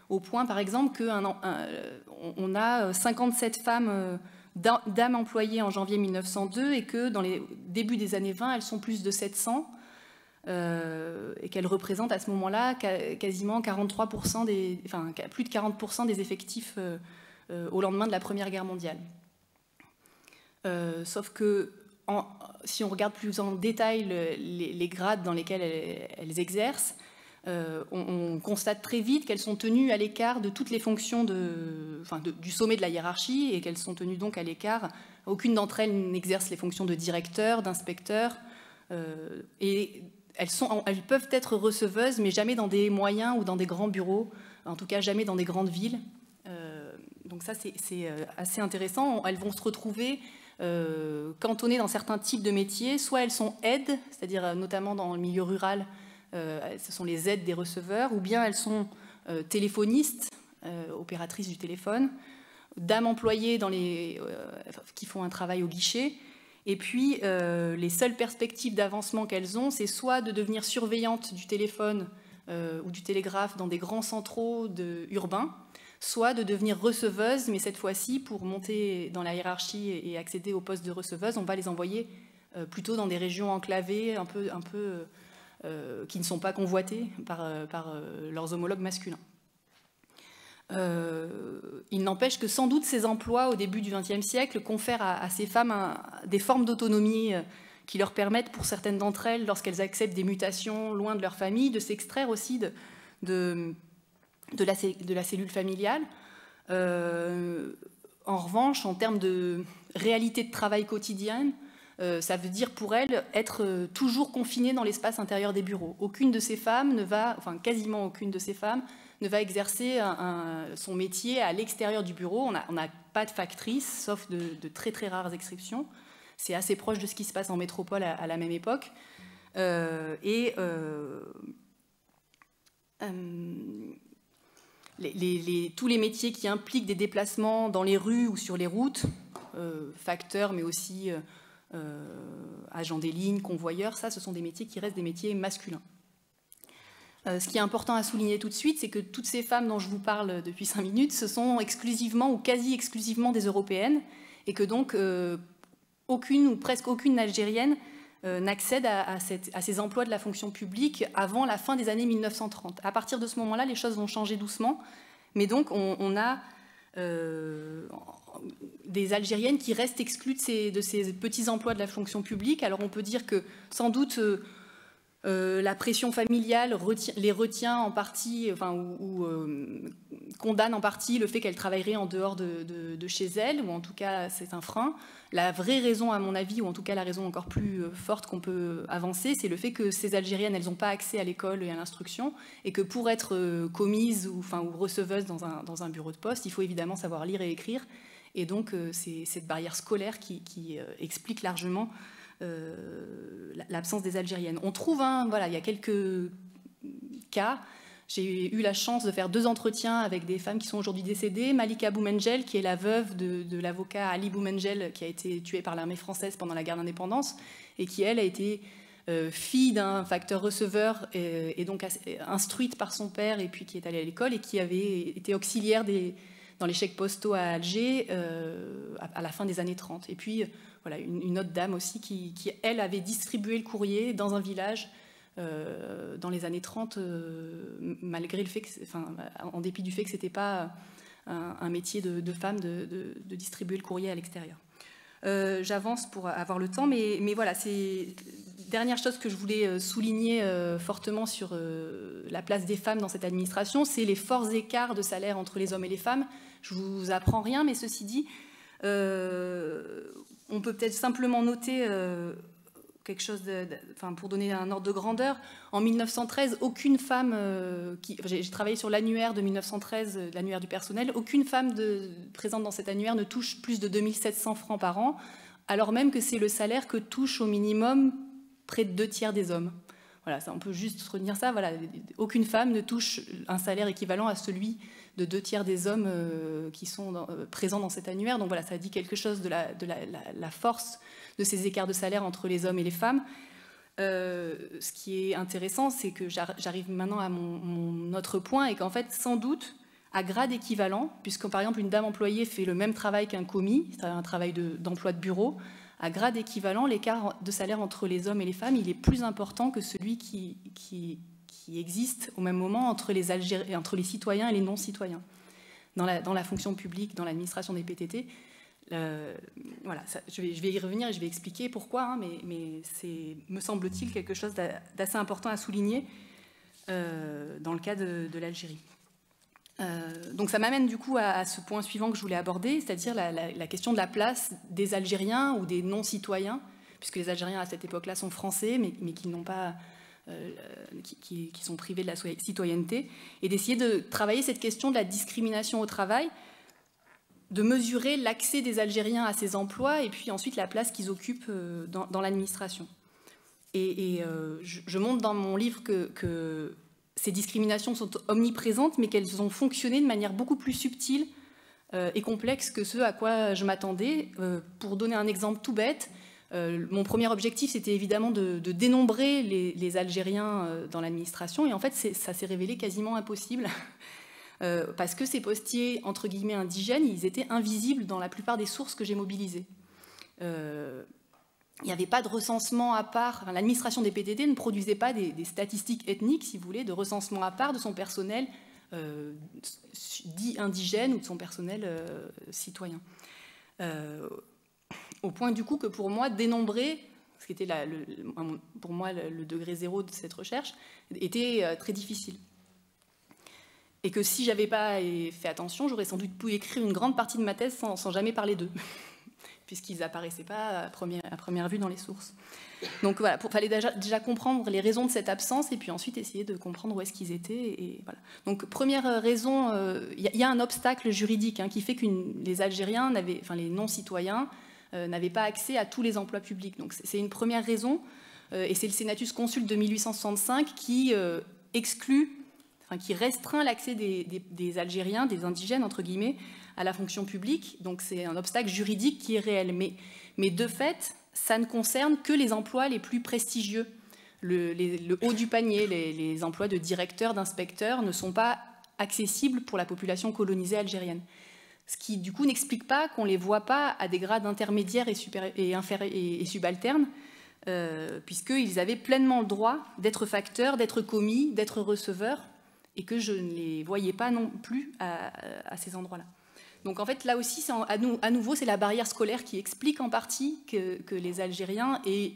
au point par exemple qu'on a 57 femmes dames employées en janvier 1902 et que dans les débuts des années 20, elles sont plus de 700 et qu'elles représentent à ce moment-là quasiment 43% plus de 40% des effectifs au lendemain de la Première Guerre mondiale. Sauf que si on regarde plus en détail les grades dans lesquels elles exercent, on constate très vite qu'elles sont tenues à l'écart de toutes les fonctions du sommet de la hiérarchie et qu'elles sont tenues donc à l'écart. Aucune d'entre elles n'exerce les fonctions de directeur, d'inspecteur. Et elles peuvent être receveuses, mais jamais dans des moyens ou dans des grands bureaux, en tout cas jamais dans des grandes villes. Donc ça, c'est assez intéressant. Elles vont se retrouver cantonnées dans certains types de métiers. Soit elles sont aides, c'est-à-dire notamment dans le milieu rural, ce sont les aides des receveurs, ou bien elles sont téléphonistes, opératrices du téléphone, dames employées qui font un travail au guichet. Et puis, les seules perspectives d'avancement qu'elles ont, c'est soit de devenir surveillante du téléphone ou du télégraphe dans des grands centraux urbains, soit de devenir receveuse, mais cette fois-ci, pour monter dans la hiérarchie et accéder au poste de receveuse, on va les envoyer plutôt dans des régions enclavées, un peu qui ne sont pas convoitées par leurs homologues masculins. Il n'empêche que sans doute ces emplois au début du XXe siècle confèrent à ces femmes des formes d'autonomie qui leur permettent, pour certaines d'entre elles, lorsqu'elles acceptent des mutations loin de leur famille, de s'extraire aussi de la cellule familiale. En revanche, en termes de réalité de travail quotidienne, ça veut dire pour elles être toujours confinée dans l'espace intérieur des bureaux. Aucune de ces femmes ne va, enfin quasiment aucune de ces femmes, ne va exercer son métier à l'extérieur du bureau. On n'a pas de factrice, sauf de très très rares exceptions. C'est assez proche de ce qui se passe en métropole à la même époque. Tous les métiers qui impliquent des déplacements dans les rues ou sur les routes, facteurs, mais aussi agents des lignes, convoyeurs, ça, ce sont des métiers qui restent des métiers masculins. Ce qui est important à souligner tout de suite, c'est que toutes ces femmes dont je vous parle depuis 5 minutes, ce sont exclusivement ou quasi exclusivement des Européennes, et que donc aucune ou presque aucune Algérienne n'accède à ces emplois de la fonction publique avant la fin des années 1930. À partir de ce moment-là, les choses vont changer doucement, mais donc on a des Algériennes qui restent exclues de ces petits emplois de la fonction publique. Alors on peut dire que sans doute la pression familiale les retient en partie, enfin, ou condamne en partie le fait qu'elles travailleraient en dehors de chez elles, ou en tout cas c'est un frein. La vraie raison, à mon avis, ou en tout cas la raison encore plus forte qu'on peut avancer, c'est le fait que ces Algériennes, elles n'ont pas accès à l'école et à l'instruction, et que pour être commise ou receveuse dans un bureau de poste, il faut évidemment savoir lire et écrire. Et donc c'est cette barrière scolaire qui explique largement l'absence des Algériennes. On trouve, voilà, il y a quelques cas. J'ai eu la chance de faire 2 entretiens avec des femmes qui sont aujourd'hui décédées. Malika Boumengel, qui est la veuve de l'avocat Ali Boumengel, qui a été tué par l'armée française pendant la guerre d'indépendance, et qui, elle, a été fille d'un facteur receveur et donc instruite par son père, et puis qui est allée à l'école, et qui avait été auxiliaire dans les chèques postaux à Alger à la fin des années 30. Et puis, voilà, une autre dame aussi qui, elle, avait distribué le courrier dans un village dans les années 30, malgré le fait que, en dépit du fait que ce n'était pas un métier de femme de distribuer le courrier à l'extérieur. J'avance pour avoir le temps, mais voilà, c'est dernière chose que je voulais souligner fortement sur la place des femmes dans cette administration, c'est les forts écarts de salaire entre les hommes et les femmes. Je ne vous apprends rien, mais ceci dit, on peut peut-être simplement noter quelque chose, pour donner un ordre de grandeur. En 1913, aucune femme, j'ai travaillé sur l'annuaire de 1913, l'annuaire du personnel, aucune femme présente dans cet annuaire ne touche plus de 2700 francs par an, alors même que c'est le salaire que touchent au minimum près de 2/3 des hommes. Voilà, ça, on peut juste retenir ça. Voilà, aucune femme ne touche un salaire équivalent à celui de 2/3 des hommes qui sont présents dans cet annuaire. Donc voilà, ça dit quelque chose de la force de ces écarts de salaire entre les hommes et les femmes. Ce qui est intéressant, c'est que j'arrive maintenant à mon autre point, et qu'en fait, sans doute, à grade équivalent, puisque par exemple une dame employée fait le même travail qu'un commis, c'est-à-dire un travail d'emploi de bureau, à grade équivalent, l'écart de salaire entre les hommes et les femmes, il est plus important que celui qui existe au même moment entre les citoyens et les non-citoyens. Dans la fonction publique, dans l'administration des PTT, voilà, je vais y revenir et je vais expliquer pourquoi, mais c'est, me semble-t-il, quelque chose d'assez important à souligner dans le cas de l'Algérie. Donc ça m'amène du coup à ce point suivant que je voulais aborder, c'est-à-dire la question de la place des Algériens ou des non-citoyens, puisque les Algériens à cette époque-là sont français, mais qui n'ont pas, qui sont privés de la citoyenneté, et d'essayer de travailler cette question de la discrimination au travail, de mesurer l'accès des Algériens à ces emplois et puis ensuite la place qu'ils occupent dans l'administration. Et je montre dans mon livre que ces discriminations sont omniprésentes, mais qu'elles ont fonctionné de manière beaucoup plus subtile et complexe que ce à quoi je m'attendais. Pour donner un exemple tout bête, mon premier objectif, c'était évidemment de dénombrer les Algériens dans l'administration, et en fait, ça s'est révélé quasiment impossible, parce que ces postiers, entre guillemets, indigènes, ils étaient invisibles dans la plupart des sources que j'ai mobilisées. Il n'y avait pas de recensement à part, l'administration des PTT ne produisait pas des statistiques ethniques, si vous voulez, de recensement à part de son personnel dit indigène ou de son personnel citoyen. Au point du coup que pour moi, dénombrer, ce qui était pour moi le degré zéro de cette recherche, était très difficile. Et que si j'avais pas fait attention, j'aurais sans doute pu écrire une grande partie de ma thèse sans jamais parler d'eux, puisqu'ils n'apparaissaient pas à première vue dans les sources. Donc voilà, il fallait déjà comprendre les raisons de cette absence et puis ensuite essayer de comprendre où est-ce qu'ils étaient. Et voilà. Donc première raison, y a un obstacle juridique qui fait que les Algériens, les non-citoyens, n'avaient pas accès à tous les emplois publics. Donc c'est une première raison, et c'est le Senatus Consulte de 1865 qui qui restreint l'accès des Algériens, des indigènes, entre guillemets, à la fonction publique. Donc c'est un obstacle juridique qui est réel. Mais de fait, ça ne concerne que les emplois les plus prestigieux. Le haut du panier, les emplois de directeur, d'inspecteur ne sont pas accessibles pour la population colonisée algérienne. Ce qui, du coup, n'explique pas qu'on ne les voit pas à des grades intermédiaires et subalternes, puisqu'ils avaient pleinement le droit d'être facteurs, d'être commis, d'être receveurs, et que je ne les voyais pas non plus à ces endroits-là. Donc en fait, là aussi, à nouveau, c'est la barrière scolaire qui explique en partie que les Algériens aient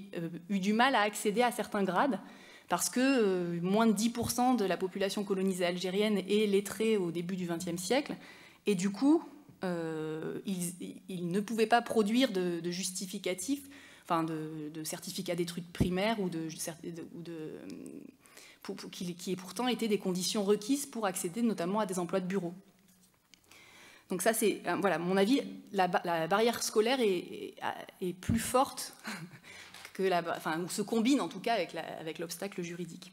eu du mal à accéder à certains grades, parce que moins de 10% de la population colonisée algérienne est lettrée au début du XXe siècle, et du coup, ils ne pouvaient pas produire de justificatifs, de certificats d'études primaires qui pourtant étaient des conditions requises pour accéder notamment à des emplois de bureau. Donc ça, c'est, voilà, à mon avis, la barrière scolaire est plus forte que ou se combine en tout cas avec l'obstacle juridique.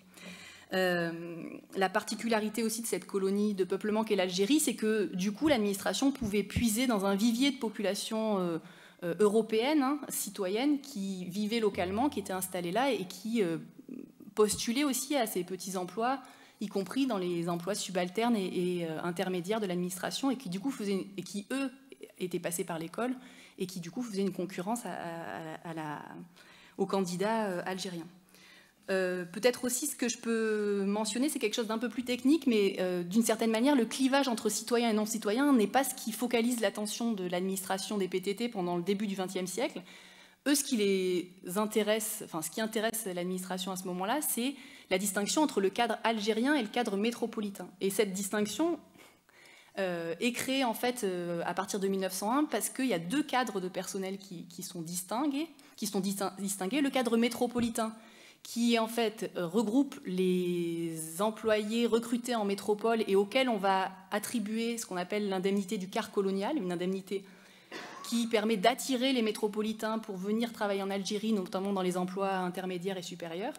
La particularité aussi de cette colonie de peuplement qu'est l'Algérie, c'est que du coup, l'administration pouvait puiser dans un vivier de population européenne, citoyenne, qui vivait localement, qui était installée là et qui postulait aussi à ces petits emplois, y compris dans les emplois subalternes et intermédiaires de l'administration, et qui du coup eux étaient passés par l'école et qui du coup faisaient une concurrence aux candidats algériens. Peut-être aussi ce que je peux mentionner, c'est quelque chose d'un peu plus technique, mais d'une certaine manière, le clivage entre citoyens et non-citoyens n'est pas ce qui focalise l'attention de l'administration des PTT pendant le début du XXe siècle. Eux, ce qui intéresse l'administration à ce moment-là, c'est la distinction entre le cadre algérien et le cadre métropolitain. Et cette distinction est créée en fait à partir de 1901 parce qu'il y a deux cadres de personnel qui sont distingués. Le cadre métropolitain, qui en fait regroupe les employés recrutés en métropole et auxquels on va attribuer ce qu'on appelle l'indemnité du quart colonial, une indemnité qui permet d'attirer les métropolitains pour venir travailler en Algérie, notamment dans les emplois intermédiaires et supérieurs.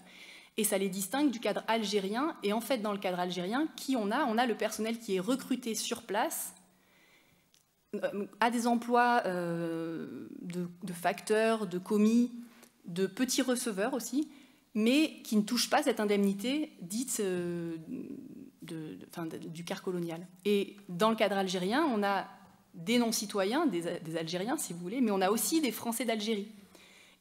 Et ça les distingue du cadre algérien. Et en fait, dans le cadre algérien, on a le personnel qui est recruté sur place à des emplois de facteurs, de commis, de petits receveurs aussi, mais qui ne touchent pas cette indemnité dite du quart colonial. Et dans le cadre algérien, on a des non-citoyens, des Algériens si vous voulez, mais on a aussi des Français d'Algérie.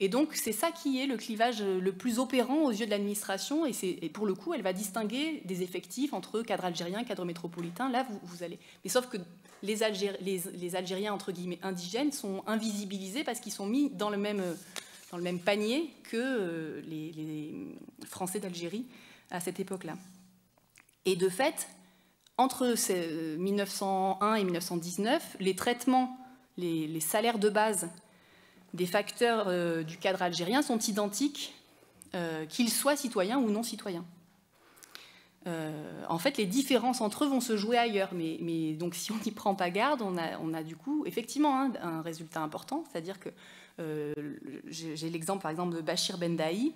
Et donc c'est ça qui est le clivage le plus opérant aux yeux de l'administration, et pour le coup elle va distinguer des effectifs entre cadre algérien et cadre métropolitain. Là vous allez... Mais sauf que les Algériens entre guillemets indigènes sont invisibilisés parce qu'ils sont mis dans le même panier que les Français d'Algérie à cette époque-là. Et de fait, entre 1901 et 1919, les traitements, les salaires de base des facteurs du cadre algérien sont identiques, qu'ils soient citoyens ou non citoyens. En fait, les différences entre eux vont se jouer ailleurs, mais donc si on n'y prend pas garde, on a du coup effectivement un résultat important, c'est-à-dire que j'ai l'exemple par exemple de Bachir Bendaï.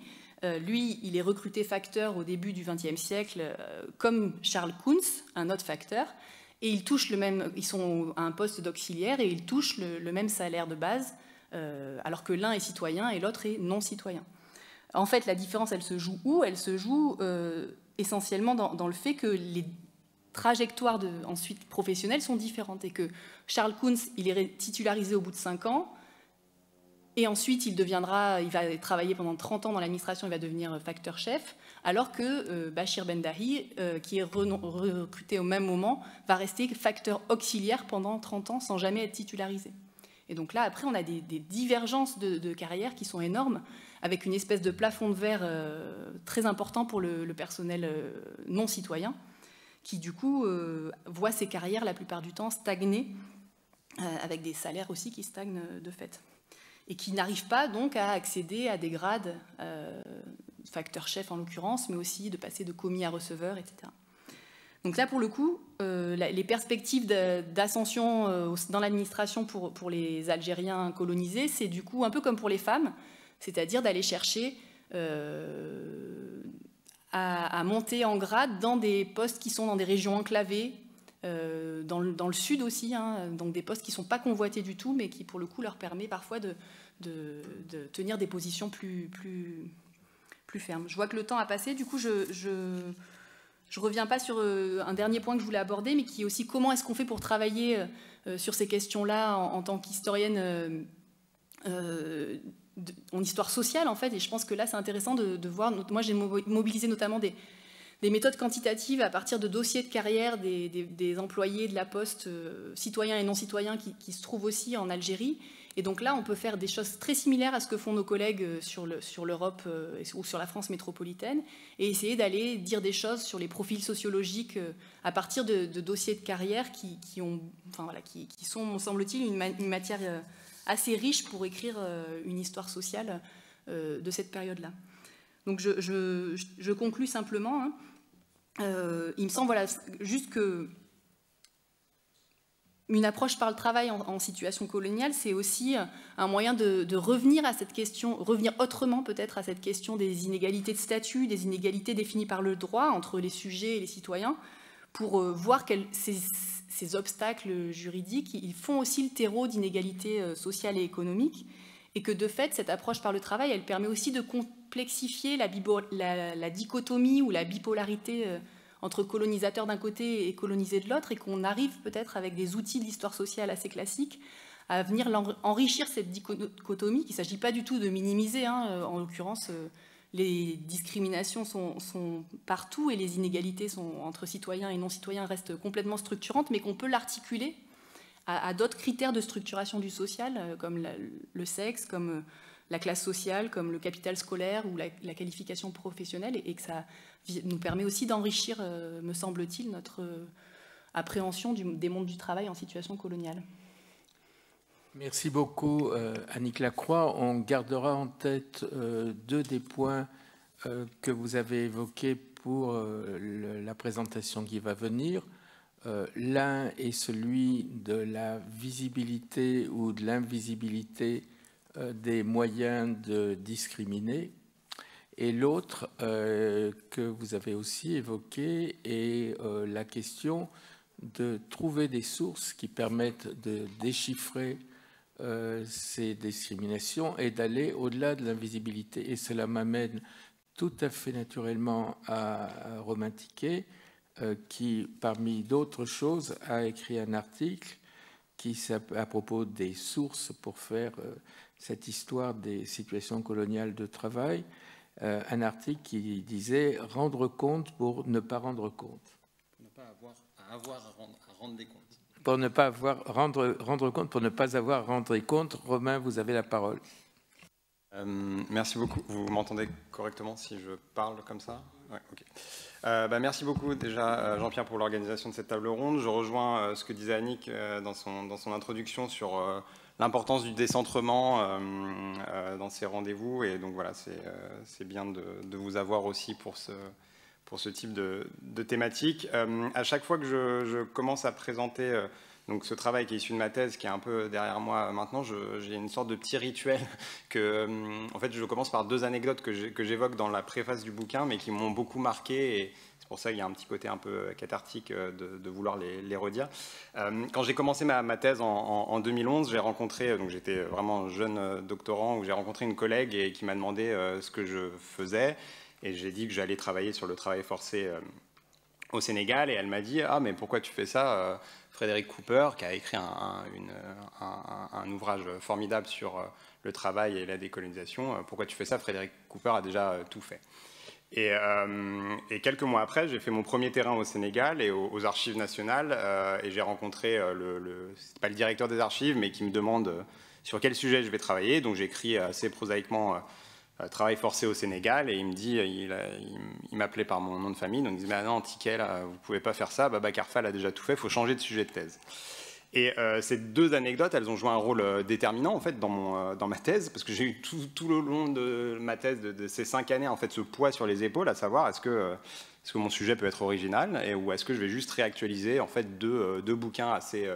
Lui, il est recruté facteur au début du XXe siècle, comme Charles Kunz, un autre facteur, et ils sont à un poste d'auxiliaire et ils touchent le même salaire de base, alors que l'un est citoyen et l'autre est non citoyen. En fait, la différence, elle se joue où? Elle se joue essentiellement dans le fait que les trajectoires ensuite professionnelles sont différentes et que Charles Kunz, il est titularisé au bout de 5 ans. Et ensuite, il va travailler pendant 30 ans dans l'administration, il va devenir facteur-chef, alors que Bachir Bendaï, qui est recruté au même moment, va rester facteur auxiliaire pendant 30 ans sans jamais être titularisé. Et donc là, après, on a des divergences de carrière qui sont énormes, avec une espèce de plafond de verre très important pour le personnel non citoyen, qui du coup voit ses carrières la plupart du temps stagner, avec des salaires aussi qui stagnent de fait, et qui n'arrivent pas donc à accéder à des grades, facteur chef en l'occurrence, mais aussi de passer de commis à receveur, etc. Donc là, pour le coup, les perspectives d'ascension dans l'administration pour les Algériens colonisés, c'est du coup un peu comme pour les femmes, c'est-à-dire d'aller chercher à monter en grade dans des postes qui sont dans des régions enclavées, dans le sud aussi, hein, donc des postes qui ne sont pas convoités du tout, mais qui pour le coup leur permet parfois de tenir des positions plus fermes. Je vois que le temps a passé, du coup je reviens pas sur un dernier point que je voulais aborder, mais qui est aussi comment est-ce qu'on fait pour travailler sur ces questions-là en tant qu'historienne en histoire sociale, en fait. Et je pense que là, c'est intéressant de voir. Moi, j'ai mobilisé notamment des méthodes quantitatives à partir de dossiers de carrière des employés de la Poste, citoyens et non citoyens, qui se trouvent aussi en Algérie. Et donc là, on peut faire des choses très similaires à ce que font nos collègues sur l'Europe ou sur la France métropolitaine, et essayer d'aller dire des choses sur les profils sociologiques à partir de dossiers de carrière qui sont, me semble-t-il, une matière assez riche pour écrire une histoire sociale de cette période-là. Donc je conclus simplement. Hein. Il me semble, voilà, juste que une approche par le travail en situation coloniale, c'est aussi un moyen de revenir à cette question, revenir autrement peut-être à cette question des inégalités de statut, des inégalités définies par le droit entre les sujets et les citoyens, pour voir que ces obstacles juridiques, ils font aussi le terreau d'inégalités sociales et économiques, et que de fait, cette approche par le travail, elle permet aussi de complexifier la dichotomie ou la bipolarité entre colonisateurs d'un côté et colonisés de l'autre, et qu'on arrive peut-être avec des outils de l'histoire sociale assez classiques à venir enrichir cette dichotomie, qu'il ne s'agit pas du tout de minimiser. Hein. En l'occurrence, les discriminations sont partout et les inégalités entre citoyens et non-citoyens restent complètement structurantes, mais qu'on peut l'articuler à d'autres critères de structuration du social, comme le sexe, comme la classe sociale, comme le capital scolaire ou la qualification professionnelle, et que ça nous permet aussi d'enrichir, me semble-t-il, notre appréhension des mondes du travail en situation coloniale. Merci beaucoup, Annick Lacroix. On gardera en tête deux des points que vous avez évoqués pour la présentation qui va venir. L'un est celui de la visibilité ou de l'invisibilité des moyens de discriminer, et l'autre que vous avez aussi évoqué est la question de trouver des sources qui permettent de déchiffrer ces discriminations et d'aller au-delà de l'invisibilité. Et cela m'amène tout à fait naturellement à Romain Tiquet, qui, parmi d'autres choses, a écrit un article à propos des sources pour faire cette histoire des situations coloniales de travail, un article qui disait « Rendre compte pour ne pas rendre compte ». Pour ne pas avoir à rendre des comptes. Pour ne pas rendre compte, pour ne pas avoir à rendre compte. Romain, vous avez la parole. Merci beaucoup. Vous m'entendez correctement si je parle comme ça? Ouais, ok. Merci beaucoup déjà Jean-Pierre pour l'organisation de cette table ronde. Je rejoins ce que disait Annick dans son introduction sur l'importance du décentrement dans ces rendez-vous, et donc voilà, c'est bien de vous avoir aussi pour ce type de thématique. À chaque fois que je commence à présenter donc ce travail qui est issu de ma thèse, qui est un peu derrière moi maintenant, j'ai une sorte de petit rituel que, en fait, je commence par deux anecdotes que j'évoque dans la préface du bouquin, mais qui m'ont beaucoup marqué, et c'est pour ça qu'il y a un petit côté un peu cathartique de vouloir les redire. Quand j'ai commencé ma thèse en 2011, j'ai rencontré, donc j'étais vraiment jeune doctorant, où j'ai rencontré une collègue et qui m'a demandé ce que je faisais, et j'ai dit que j'allais travailler sur le travail forcé au Sénégal, et elle m'a dit « Ah, mais pourquoi tu fais ça ?» Frédéric Cooper, qui a écrit un ouvrage formidable sur le travail et la décolonisation. Pourquoi tu fais ça? Frédéric Cooper a déjà tout fait. Et quelques mois après, j'ai fait mon premier terrain au Sénégal et aux Archives nationales, et j'ai rencontré c'est pas le directeur des archives, mais qui me demande sur quel sujet je vais travailler. Donc j'ai écrit assez prosaïquement travail forcé au Sénégal, et il me dit, il m'appelait par mon nom de famille, donc il disait, non, Ticket, là, vous ne pouvez pas faire ça, Babacar Fall a déjà tout fait, il faut changer de sujet de thèse. Et ces deux anecdotes, elles ont joué un rôle déterminant en fait dans ma thèse, parce que j'ai eu tout le long de ma thèse de ces 5 années en fait ce poids sur les épaules, à savoir est-ce que mon sujet peut être original ou est-ce que je vais juste réactualiser en fait deux bouquins assez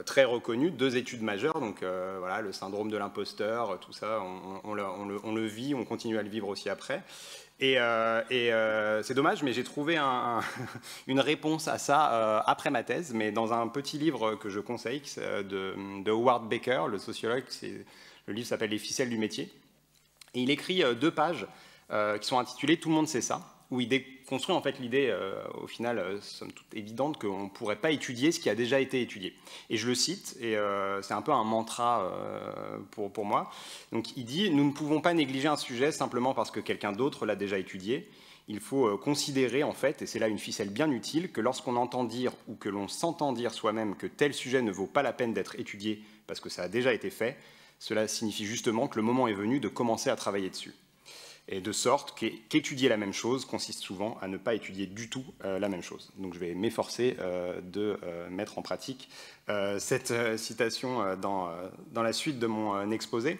très reconnus, 2 études majeures, donc voilà, le syndrome de l'imposteur, tout ça, on le vit, on continue à le vivre aussi après. Et c'est dommage, mais j'ai trouvé une réponse à ça après ma thèse, mais dans un petit livre que je conseille de Howard Baker, le sociologue. Le livre s'appelle « Les ficelles du métier ». Et il écrit 2 pages qui sont intitulées « Tout le monde sait ça », où il déconstruit en fait l'idée, au final, somme toute évidente, qu'on ne pourrait pas étudier ce qui a déjà été étudié. Et je le cite, et c'est un peu un mantra pour moi. Donc il dit « Nous ne pouvons pas négliger un sujet simplement parce que quelqu'un d'autre l'a déjà étudié. Il faut considérer, en fait, et c'est là une ficelle bien utile, que lorsqu'on entend dire ou que l'on s'entend dire soi-même que tel sujet ne vaut pas la peine d'être étudié parce que ça a déjà été fait, cela signifie justement que le moment est venu de commencer à travailler dessus. » Et de sorte qu'étudier la même chose consiste souvent à ne pas étudier du tout la même chose. Donc je vais m'efforcer de mettre en pratique cette citation dans la suite de mon exposé.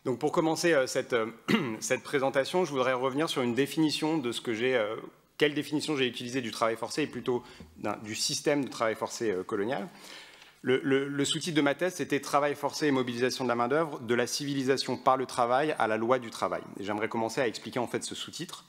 Donc pour commencer cette présentation, je voudrais revenir sur une définition de ce que quelle définition j'ai utilisée du travail forcé, et plutôt du système de travail forcé colonial. Le sous-titre de ma thèse, c'était « Travail forcé et mobilisation de la main-d'œuvre, de la civilisation par le travail à la loi du travail ». Et j'aimerais commencer à expliquer en fait ce sous-titre,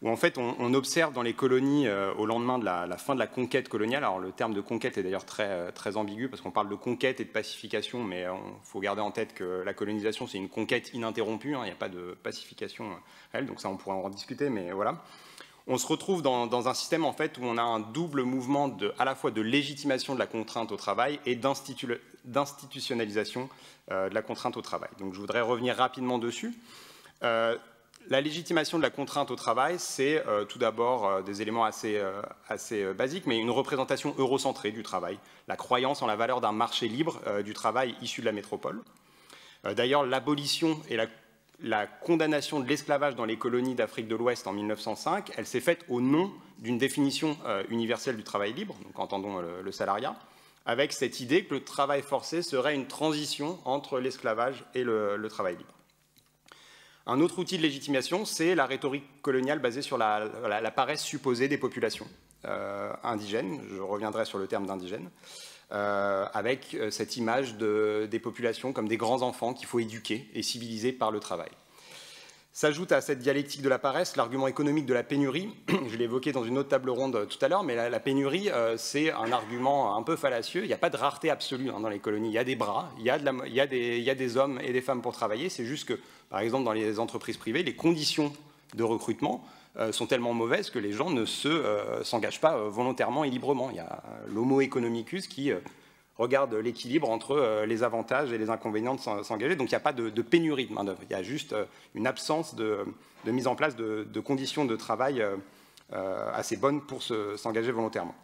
où en fait on observe dans les colonies, au lendemain de la fin de la conquête coloniale, alors le terme de conquête est d'ailleurs très ambigu, parce qu'on parle de conquête et de pacification, mais il faut garder en tête que la colonisation, c'est une conquête ininterrompue, il n'y a pas de pacification réelle, donc ça on pourrait en discuter, mais voilà. On se retrouve dans un système en fait où on a un double mouvement à la fois de légitimation de la contrainte au travail et d'institutionnalisation de la contrainte au travail. Donc je voudrais revenir rapidement dessus. La légitimation de la contrainte au travail, c'est tout d'abord des éléments assez basiques, mais une représentation eurocentrée du travail, la croyance en la valeur d'un marché libre du travail issu de la métropole. D'ailleurs, l'abolition et la condamnation de l'esclavage dans les colonies d'Afrique de l'Ouest en 1905, elle s'est faite au nom d'une définition universelle du travail libre, donc entendons le salariat, avec cette idée que le travail forcé serait une transition entre l'esclavage et le travail libre. Un autre outil de légitimation, c'est la rhétorique coloniale basée sur la paresse supposée des populations indigènes, je reviendrai sur le terme d'indigène, avec cette image des populations comme des grands enfants qu'il faut éduquer et civiliser par le travail. S'ajoute à cette dialectique de la paresse l'argument économique de la pénurie. Je l'ai évoqué dans une autre table ronde tout à l'heure, mais la pénurie, c'est un argument un peu fallacieux. Il n'y a pas de rareté absolue dans les colonies. Il y a des bras, il y a des hommes et des femmes pour travailler. C'est juste que, par exemple, dans les entreprises privées, les conditions de recrutement sont tellement mauvaises que les gens ne s'engagent pas volontairement et librement. Il y a l'homo economicus qui regarde l'équilibre entre les avantages et les inconvénients de s'engager. Donc il n'y a pas de pénurie de main-d'œuvre. Il y a juste une absence de mise en place de conditions de travail assez bonnes pour s'engager volontairement.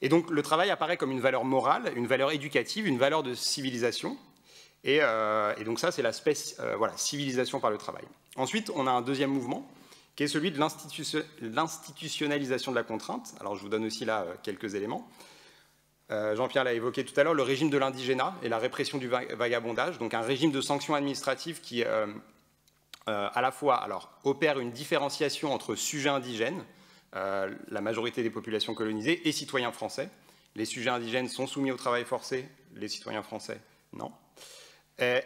Et donc le travail apparaît comme une valeur morale, une valeur éducative, une valeur de civilisation. Et donc ça, c'est l'aspect civilisation par le travail. Ensuite, on a un deuxième mouvement, qui est celui de l'institutionnalisation de la contrainte. Alors je vous donne aussi là quelques éléments. Jean-Pierre l'a évoqué tout à l'heure, le régime de l'indigénat et la répression du vagabondage, donc un régime de sanctions administratives qui, à la fois, opère une différenciation entre sujets indigènes, la majorité des populations colonisées, et citoyens français. Les sujets indigènes sont soumis au travail forcé, les citoyens français, non.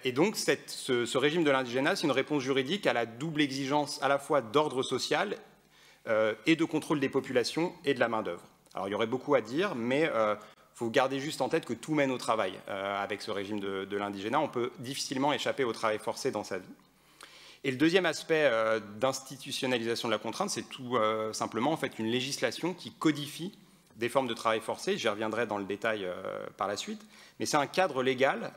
Et donc, ce régime de l'indigénat, c'est une réponse juridique à la double exigence à la fois d'ordre social et de contrôle des populations et de la main-d'œuvre. Alors, il y aurait beaucoup à dire, mais il faut garder juste en tête que tout mène au travail avec ce régime de l'indigénat. On peut difficilement échapper au travail forcé dans sa vie. Et le deuxième aspect d'institutionnalisation de la contrainte, c'est tout simplement en fait, une législation qui codifie des formes de travail forcé. J'y reviendrai dans le détail par la suite. Mais c'est un cadre légal,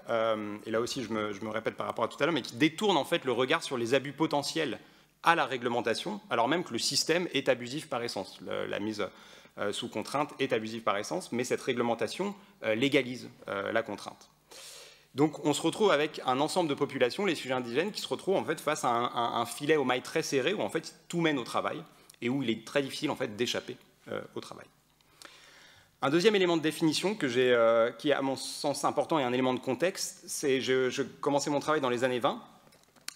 et là aussi je me répète par rapport à tout à l'heure, mais qui détourne en fait le regard sur les abus potentiels à la réglementation, alors même que le système est abusif par essence. La mise sous contrainte est abusive par essence, mais cette réglementation légalise la contrainte. Donc on se retrouve avec un ensemble de populations, les sujets indigènes, qui se retrouvent en fait face à un filet aux mailles très serré où en fait tout mène au travail et où il est très difficile en fait d'échapper au travail. Un deuxième élément de définition qui est à mon sens important et un élément de contexte, c'est que je commençais mon travail dans les années 20.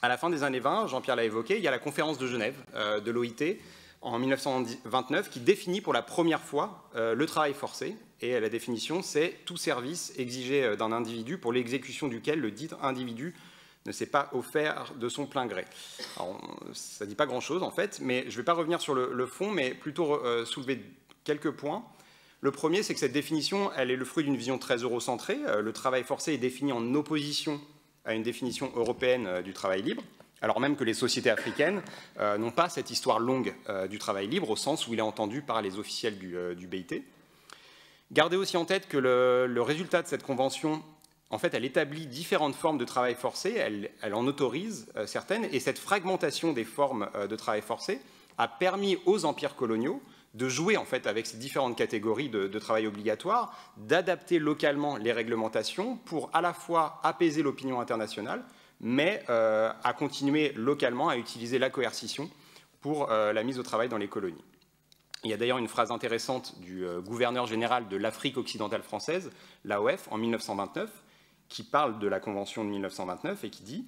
À la fin des années 20, Jean-Pierre l'a évoqué, il y a la conférence de Genève de l'OIT en 1929 qui définit pour la première fois le travail forcé. Et la définition, c'est tout service exigé d'un individu pour l'exécution duquel le dit individu ne s'est pas offert de son plein gré. Alors, ça ne dit pas grand-chose en fait, mais je ne vais pas revenir sur le fond, mais plutôt soulever quelques points. Le premier, c'est que cette définition, elle est le fruit d'une vision très eurocentrée. Le travail forcé est défini en opposition à une définition européenne du travail libre, alors même que les sociétés africaines n'ont pas cette histoire longue du travail libre au sens où il est entendu par les officiels du BIT. Gardez aussi en tête que le résultat de cette convention, en fait, elle établit différentes formes de travail forcé, elle en autorise certaines, et cette fragmentation des formes de travail forcé a permis aux empires coloniaux de jouer en fait avec ces différentes catégories de travail obligatoire, d'adapter localement les réglementations pour à la fois apaiser l'opinion internationale, mais à continuer localement à utiliser la coercition pour la mise au travail dans les colonies. Il y a d'ailleurs une phrase intéressante du gouverneur général de l'Afrique occidentale française, l'AOF, en 1929, qui parle de la Convention de 1929 et qui dit,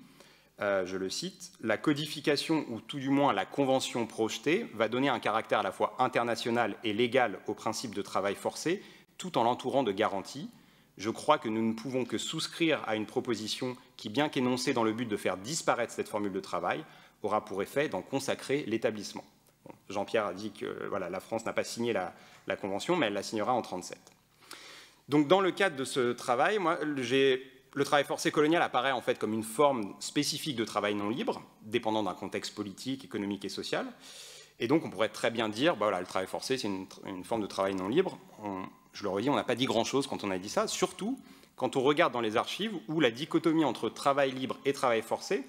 je le cite, « La codification, ou tout du moins la convention projetée, va donner un caractère à la fois international et légal au principe de travail forcé, tout en l'entourant de garanties. Je crois que nous ne pouvons que souscrire à une proposition qui, bien qu'énoncée dans le but de faire disparaître cette formule de travail, aura pour effet d'en consacrer l'établissement. » Bon, Jean-Pierre a dit que voilà, la France n'a pas signé la Convention, mais elle la signera en 1937. Donc, dans le cadre de ce travail, le travail forcé colonial apparaît en fait comme une forme spécifique de travail non libre, dépendant d'un contexte politique, économique et social. Et donc, on pourrait très bien dire, bah voilà, le travail forcé, c'est une forme de travail non libre. Je le redis, on n'a pas dit grand-chose quand on a dit ça, surtout quand on regarde dans les archives où la dichotomie entre travail libre et travail forcé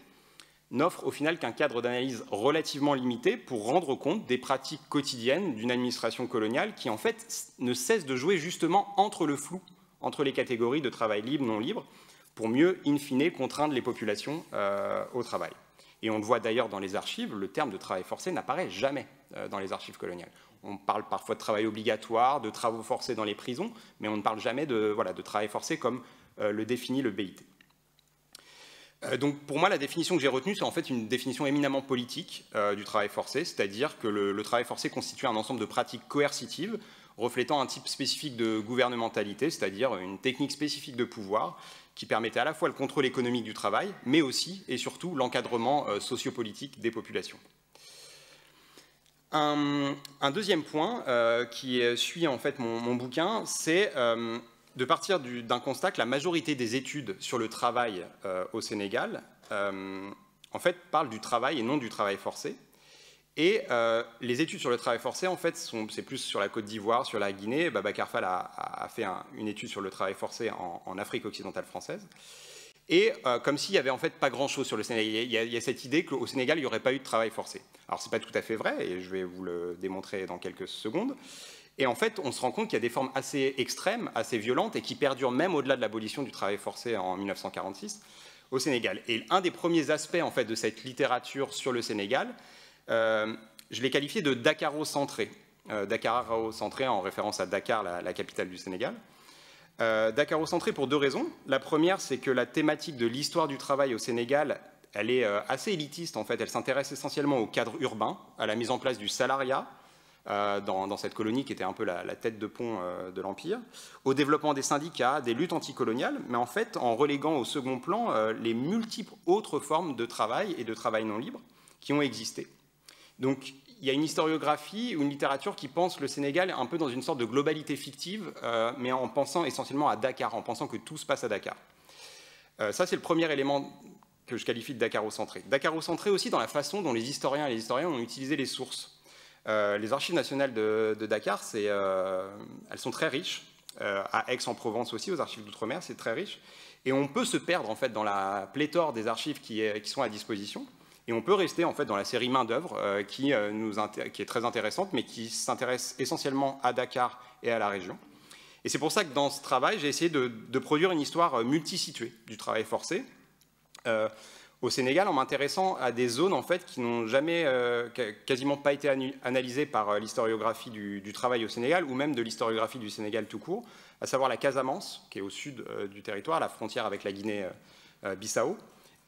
n'offre au final qu'un cadre d'analyse relativement limité pour rendre compte des pratiques quotidiennes d'une administration coloniale qui, en fait, ne cesse de jouer justement entre le flou, entre les catégories de travail libre, non libre, pour mieux, in fine, contraindre les populations au travail. Et on le voit d'ailleurs dans les archives, le terme de travail forcé n'apparaît jamais dans les archives coloniales. On parle parfois de travail obligatoire, de travaux forcés dans les prisons, mais on ne parle jamais de travail forcé comme le définit le BIT. Donc pour moi, la définition que j'ai retenue, c'est en fait une définition éminemment politique du travail forcé, c'est-à-dire que le travail forcé constitue un ensemble de pratiques coercitives reflétant un type spécifique de gouvernementalité, c'est-à-dire une technique spécifique de pouvoir qui permettait à la fois le contrôle économique du travail, mais aussi et surtout l'encadrement sociopolitique des populations. Un deuxième point qui suit en fait mon bouquin, c'est de partir d'un constat que la majorité des études sur le travail au Sénégal en fait parlent du travail et non du travail forcé. Et les études sur le travail forcé, en fait, c'est plus sur la Côte d'Ivoire, sur la Guinée. Babacar Fall a fait une étude sur le travail forcé en Afrique occidentale française. Et comme s'il n'y avait en fait pas grand-chose sur le Sénégal. Il y a cette idée qu'au Sénégal, il n'y aurait pas eu de travail forcé. Alors, ce n'est pas tout à fait vrai, et je vais vous le démontrer dans quelques secondes. Et en fait, on se rend compte qu'il y a des formes assez extrêmes, assez violentes, et qui perdurent même au-delà de l'abolition du travail forcé en 1946 au Sénégal. Et un des premiers aspects en fait, de cette littérature sur le Sénégal, je l'ai qualifié de Dakaro-centré. Dakaro-centré en référence à Dakar, la capitale du Sénégal. Dakaro-centré pour deux raisons. La première, c'est que la thématique de l'histoire du travail au Sénégal, elle est assez élitiste en fait. Elle s'intéresse essentiellement au cadre urbain, à la mise en place du salariat dans cette colonie qui était un peu la tête de pont de l'Empire, au développement des syndicats, des luttes anticoloniales, mais en fait en reléguant au second plan les multiples autres formes de travail et de travail non libre qui ont existé. Donc, il y a une historiographie ou une littérature qui pense le Sénégal un peu dans une sorte de globalité fictive, mais en pensant essentiellement à Dakar, en pensant que tout se passe à Dakar. Ça, c'est le premier élément que je qualifie de Dakaro-centré. Dakaro-centré aussi dans la façon dont les historiens et les historiens ont utilisé les sources. Les archives nationales de Dakar, elles sont très riches. À Aix-en-Provence aussi, aux archives d'outre-mer, c'est très riche. Et on peut se perdre en fait, dans la pléthore des archives qui sont à disposition. Et on peut rester en fait dans la série main d'œuvre qui est très intéressante, mais qui s'intéresse essentiellement à Dakar et à la région. Et c'est pour ça que dans ce travail, j'ai essayé de produire une histoire multisituée du travail forcé. Au Sénégal, en m'intéressant à des zones en fait, qui n'ont jamais, quasiment pas été analysées par l'historiographie du travail au Sénégal, ou même de l'historiographie du Sénégal tout court, à savoir la Casamance, qui est au sud du territoire, à la frontière avec la Guinée-Bissau,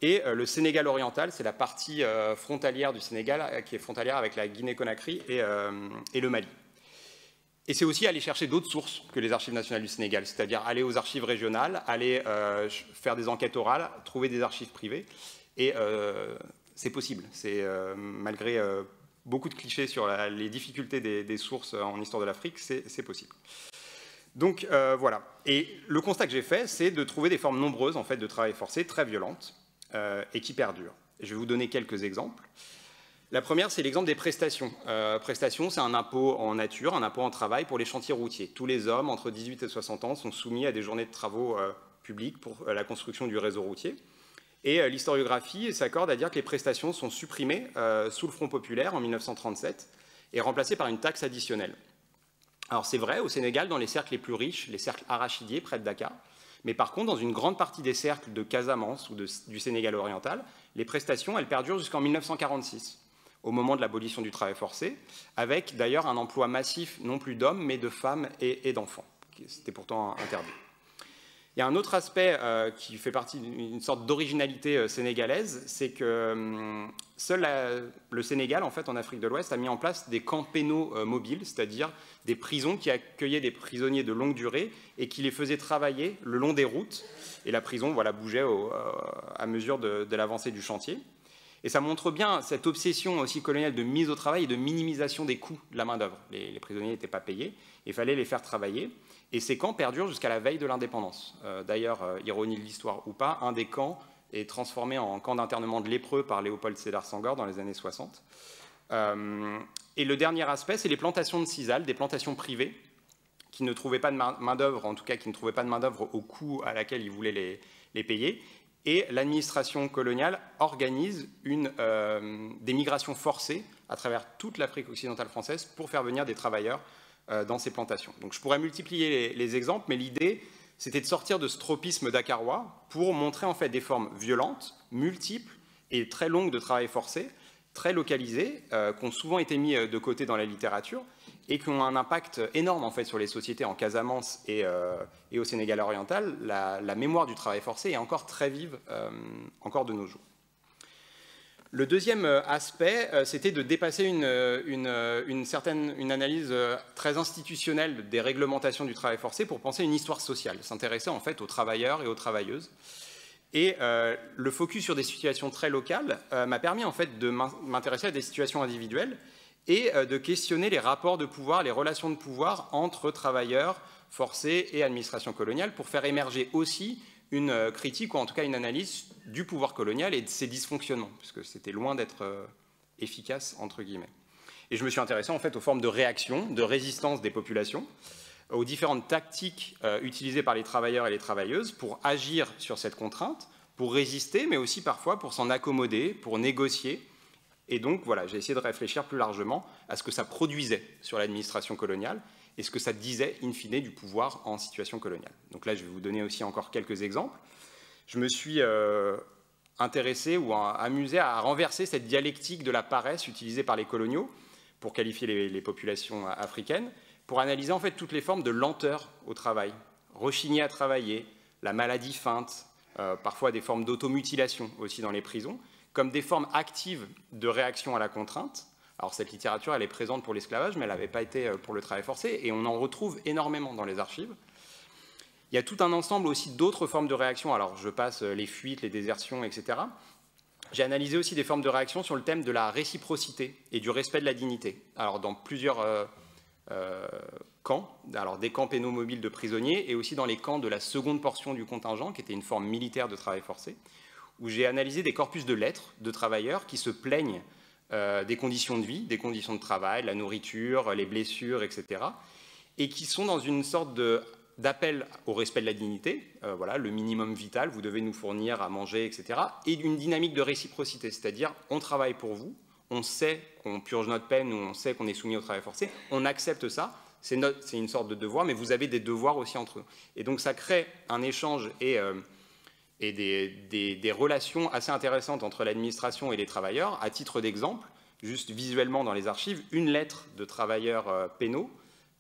et le Sénégal oriental, c'est la partie frontalière du Sénégal, qui est frontalière avec la Guinée-Conakry et le Mali. Et c'est aussi aller chercher d'autres sources que les archives nationales du Sénégal, c'est-à-dire aller aux archives régionales, aller faire des enquêtes orales, trouver des archives privées. Et c'est possible. C'est malgré beaucoup de clichés sur les difficultés des sources en histoire de l'Afrique, c'est possible. Donc voilà. Et le constat que j'ai fait, c'est de trouver des formes nombreuses en fait, de travail forcé, très violentes, et qui perdurent. Je vais vous donner quelques exemples. La première, c'est l'exemple des prestations. Prestations, c'est un impôt en nature, un impôt en travail pour les chantiers routiers. Tous les hommes entre 18 et 60 ans sont soumis à des journées de travaux publics pour la construction du réseau routier. Et l'historiographie s'accorde à dire que les prestations sont supprimées sous le Front populaire en 1937 et remplacées par une taxe additionnelle. Alors c'est vrai, au Sénégal, dans les cercles les plus riches, les cercles arachidiers près de Dakar, mais par contre, dans une grande partie des cercles de Casamance ou du Sénégal oriental, les prestations, elles perdurent jusqu'en 1946. Au moment de l'abolition du travail forcé, avec d'ailleurs un emploi massif, non plus d'hommes, mais de femmes et d'enfants. C'était pourtant interdit. Il y a un autre aspect qui fait partie d'une sorte d'originalité sénégalaise, c'est que seul le Sénégal, en fait, en Afrique de l'Ouest, a mis en place des camps pénaux mobiles, c'est-à-dire des prisons qui accueillaient des prisonniers de longue durée et qui les faisaient travailler le long des routes. Et la prison, voilà, bougeait à mesure de l'avancée du chantier. Et ça montre bien cette obsession aussi coloniale de mise au travail et de minimisation des coûts de la main-d'œuvre. Les prisonniers n'étaient pas payés, il fallait les faire travailler. Et ces camps perdurent jusqu'à la veille de l'indépendance. D'ailleurs, ironie de l'histoire ou pas, un des camps est transformé en camp d'internement de lépreux par Léopold Sédar Senghor dans les années 60. Et le dernier aspect, c'est les plantations de sisal, des plantations privées qui ne trouvaient pas de main-d'œuvre, en tout cas qui ne trouvaient pas de main-d'œuvre au coût à laquelle ils voulaient les payer. Et l'administration coloniale organise des migrations forcées à travers toute l'Afrique occidentale française pour faire venir des travailleurs dans ces plantations. Donc je pourrais multiplier les exemples, mais l'idée, c'était de sortir de ce tropisme dakarois pour montrer en fait des formes violentes, multiples et très longues de travail forcé, très localisées, qui ont souvent été mis de côté dans la littérature et qui ont un impact énorme en fait sur les sociétés en Casamance et au Sénégal oriental. La mémoire du travail forcé est encore très vive, encore de nos jours. Le deuxième aspect, c'était de dépasser une analyse très institutionnelle des réglementations du travail forcé pour penser une histoire sociale, s'intéresser en fait aux travailleurs et aux travailleuses. Et le focus sur des situations très locales m'a permis en fait de m'intéresser à des situations individuelles et de questionner les rapports de pouvoir, les relations de pouvoir entre travailleurs forcés et administration coloniale pour faire émerger aussi une critique ou en tout cas une analyse du pouvoir colonial et de ses dysfonctionnements, puisque c'était loin d'être efficace, entre guillemets. Et je me suis intéressé en fait aux formes de réaction, de résistance des populations, aux différentes tactiques utilisées par les travailleurs et les travailleuses pour agir sur cette contrainte, pour résister, mais aussi parfois pour s'en accommoder, pour négocier. Et donc voilà, j'ai essayé de réfléchir plus largement à ce que ça produisait sur l'administration coloniale et ce que ça disait in fine du pouvoir en situation coloniale. Donc là, je vais vous donner aussi encore quelques exemples. Je me suis intéressé ou amusé à renverser cette dialectique de la paresse utilisée par les coloniaux pour qualifier les populations africaines, pour analyser en fait toutes les formes de lenteur au travail, rechigner à travailler, la maladie feinte, parfois des formes d'automutilation aussi dans les prisons, comme des formes actives de réaction à la contrainte. Alors cette littérature, elle est présente pour l'esclavage, mais elle n'avait pas été pour le travail forcé, et on en retrouve énormément dans les archives. Il y a tout un ensemble aussi d'autres formes de réaction. Alors je passe les fuites, les désertions, etc. J'ai analysé aussi des formes de réaction sur le thème de la réciprocité et du respect de la dignité. Alors dans plusieurs camps, alors des camps pénaux mobiles de prisonniers et aussi dans les camps de la seconde portion du contingent, qui était une forme militaire de travail forcé, où j'ai analysé des corpus de lettres de travailleurs qui se plaignent des conditions de vie, des conditions de travail, la nourriture, les blessures, etc. et qui sont dans une sorte d'appel au respect de la dignité, voilà, le minimum vital, vous devez nous fournir à manger, etc. et d'une dynamique de réciprocité, c'est-à-dire on travaille pour vous, on sait qu'on purge notre peine ou on sait qu'on est soumis au travail forcé, on accepte ça, c'est une sorte de devoir, mais vous avez des devoirs aussi entre eux. Et donc ça crée un échange et des relations assez intéressantes entre l'administration et les travailleurs. À titre d'exemple, juste visuellement dans les archives, une lettre de travailleurs pénaux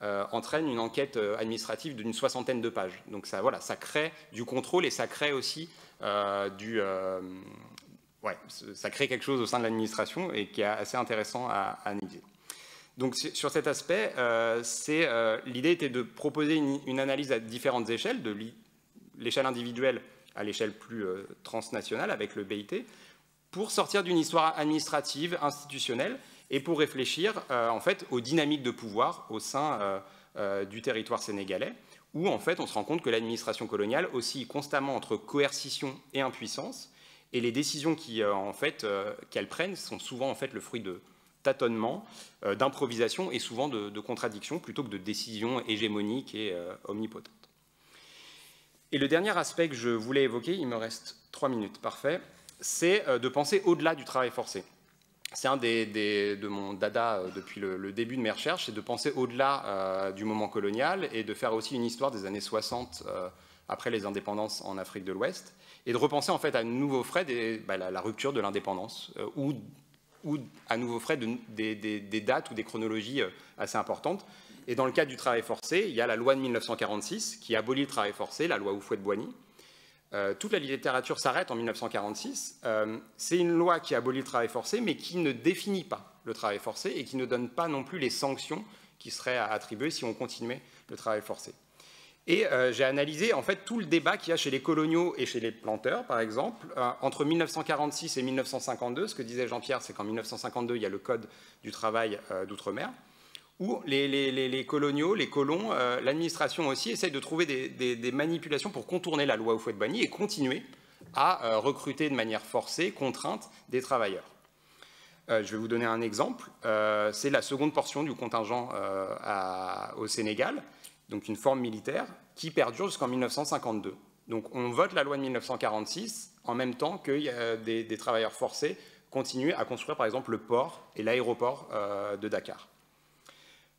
entraîne une enquête administrative d'une 60aine de pages. Donc ça, voilà, ça crée du contrôle et ça crée aussi ça crée quelque chose au sein de l'administration et qui est assez intéressant à analyser. Donc sur cet aspect, l'idée était de proposer une analyse à différentes échelles, de l'échelle individuelle à l'échelle plus transnationale avec le BIT, pour sortir d'une histoire administrative, institutionnelle, et pour réfléchir en fait aux dynamiques de pouvoir au sein du territoire sénégalais, où en fait on se rend compte que l'administration coloniale oscille constamment entre coercition et impuissance, et les décisions qu'elles prennent sont souvent en fait le fruit de tâtonnements, d'improvisation et souvent de contradictions plutôt que de décisions hégémoniques et omnipotentes. Et le dernier aspect que je voulais évoquer, il me reste 3 minutes, parfait, c'est de penser au-delà du travail forcé. C'est un de mon dada depuis le début de mes recherches, c'est de penser au-delà du moment colonial et de faire aussi une histoire des années 60 après les indépendances en Afrique de l'Ouest et de repenser en fait à nouveau frais la rupture de l'indépendance ou à nouveau frais des dates ou des chronologies assez importantes. Et dans le cadre du travail forcé, il y a la loi de 1946 qui abolit le travail forcé, la loi Houphouët-Boigny. Toute la littérature s'arrête en 1946. C'est une loi qui abolit le travail forcé, mais qui ne définit pas le travail forcé et qui ne donne pas non plus les sanctions qui seraient attribuées si on continuait le travail forcé. Et j'ai analysé en fait tout le débat qu'il y a chez les coloniaux et chez les planteurs, par exemple, entre 1946 et 1952. Ce que disait Jean-Pierre, c'est qu'en 1952, il y a le Code du travail d'outre-mer, où les coloniaux, les colons, l'administration aussi essayent de trouver des manipulations pour contourner la loi Houphouët-Boigny et continuer à recruter de manière forcée, contrainte, des travailleurs. Je vais vous donner un exemple. C'est la seconde portion du contingent au Sénégal, donc une forme militaire, qui perdure jusqu'en 1952. Donc on vote la loi de 1946 en même temps que des travailleurs forcés continuent à construire par exemple le port et l'aéroport de Dakar.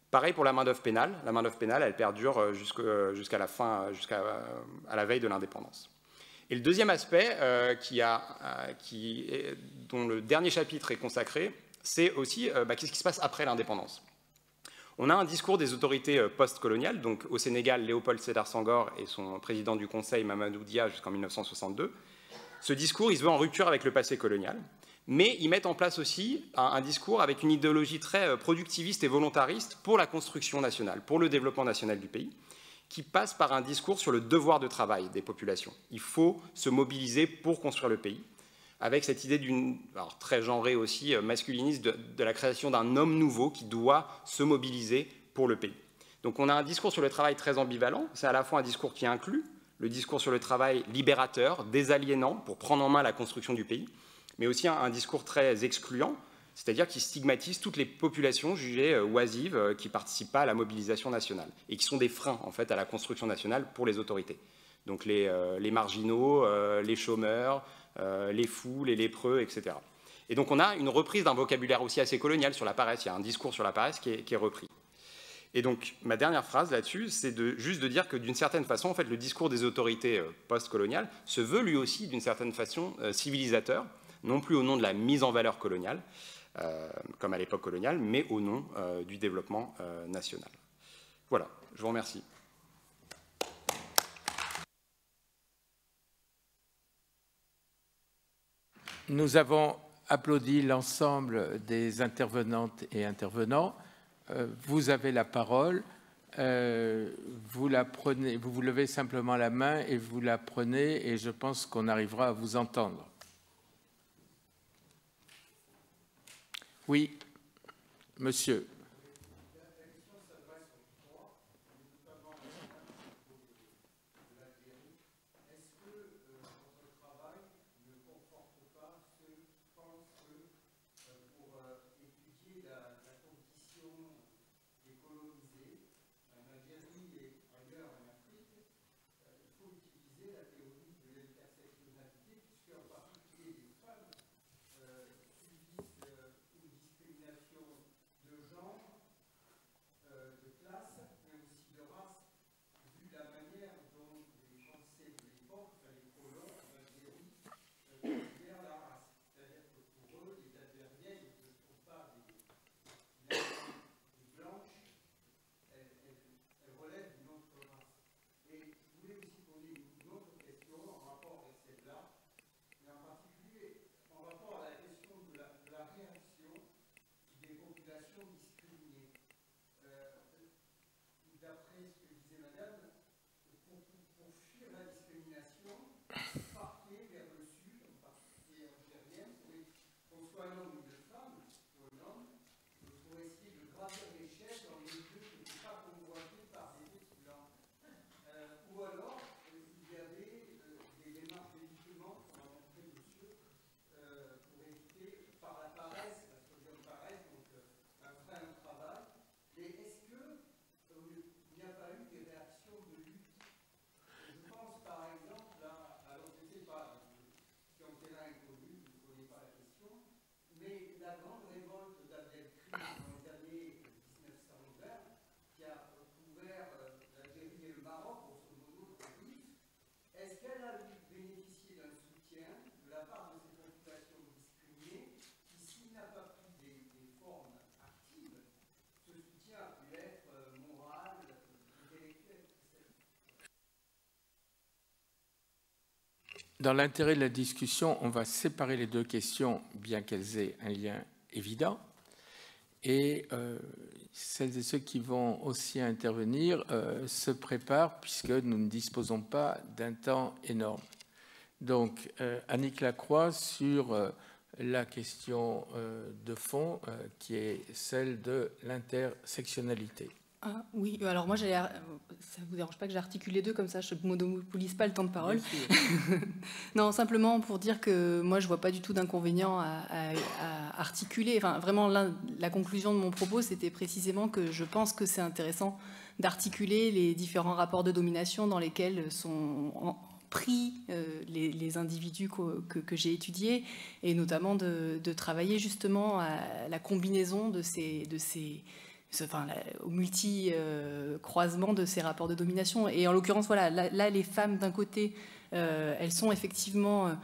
Pareil pour la main-d'œuvre pénale. La main-d'œuvre pénale, elle perdure jusqu'à la veille de l'indépendance. Et le deuxième aspect dont le dernier chapitre est consacré, c'est aussi qu'est-ce qui se passe après l'indépendance. On a un discours des autorités post-coloniales, donc au Sénégal, Léopold Sédar Senghor et son président du Conseil, Mamadou Dia, jusqu'en 1962. Ce discours, il se veut en rupture avec le passé colonial, mais ils mettent en place aussi un discours avec une idéologie très productiviste et volontariste pour la construction nationale, pour le développement national du pays, qui passe par un discours sur le devoir de travail des populations. Il faut se mobiliser pour construire le pays, avec cette idée très genrée aussi, masculiniste, de la création d'un homme nouveau qui doit se mobiliser pour le pays. Donc on a un discours sur le travail très ambivalent. C'est à la fois un discours qui inclut le discours sur le travail libérateur, désaliénant, pour prendre en main la construction du pays, mais aussi un discours très excluant, c'est-à-dire qui stigmatise toutes les populations jugées oisives qui ne participent pas à la mobilisation nationale et qui sont des freins en fait, à la construction nationale pour les autorités. Donc les marginaux, les chômeurs, les fous, les lépreux, etc. Et donc on a une reprise d'un vocabulaire aussi assez colonial sur la paresse. Il y a un discours sur la paresse qui est repris. Et donc ma dernière phrase là-dessus, c'est juste de dire que d'une certaine façon, en fait, le discours des autorités post-coloniales se veut lui aussi d'une certaine façon civilisateur, non plus au nom de la mise en valeur coloniale, comme à l'époque coloniale, mais au nom du développement national. Voilà, je vous remercie. Nous avons applaudi l'ensemble des intervenantes et intervenants. Vous avez la parole. Vous la prenez, vous levez simplement la main et vous la prenez, et je pense qu'on arrivera à vous entendre. Oui, monsieur. Dans l'intérêt de la discussion, on va séparer les deux questions, bien qu'elles aient un lien évident. Et celles et ceux qui vont aussi intervenir se préparent, puisque nous ne disposons pas d'un temps énorme. Donc, Annick Lacroix, sur la question de fond, qui est celle de l'intersectionnalité. Ah, oui, alors moi, ça ne vous dérange pas que j'articule les deux, comme ça je ne monopolise pas le temps de parole. Non, simplement pour dire que moi, je ne vois pas du tout d'inconvénient à articuler. Enfin, vraiment, la conclusion de mon propos, c'était précisément que je pense que c'est intéressant d'articuler les différents rapports de domination dans lesquels sont pris les individus que j'ai étudiés, et notamment de travailler justement à la combinaison au multi-croisement de ces rapports de domination. Et en l'occurrence, voilà, là, les femmes, d'un côté, elles sont effectivement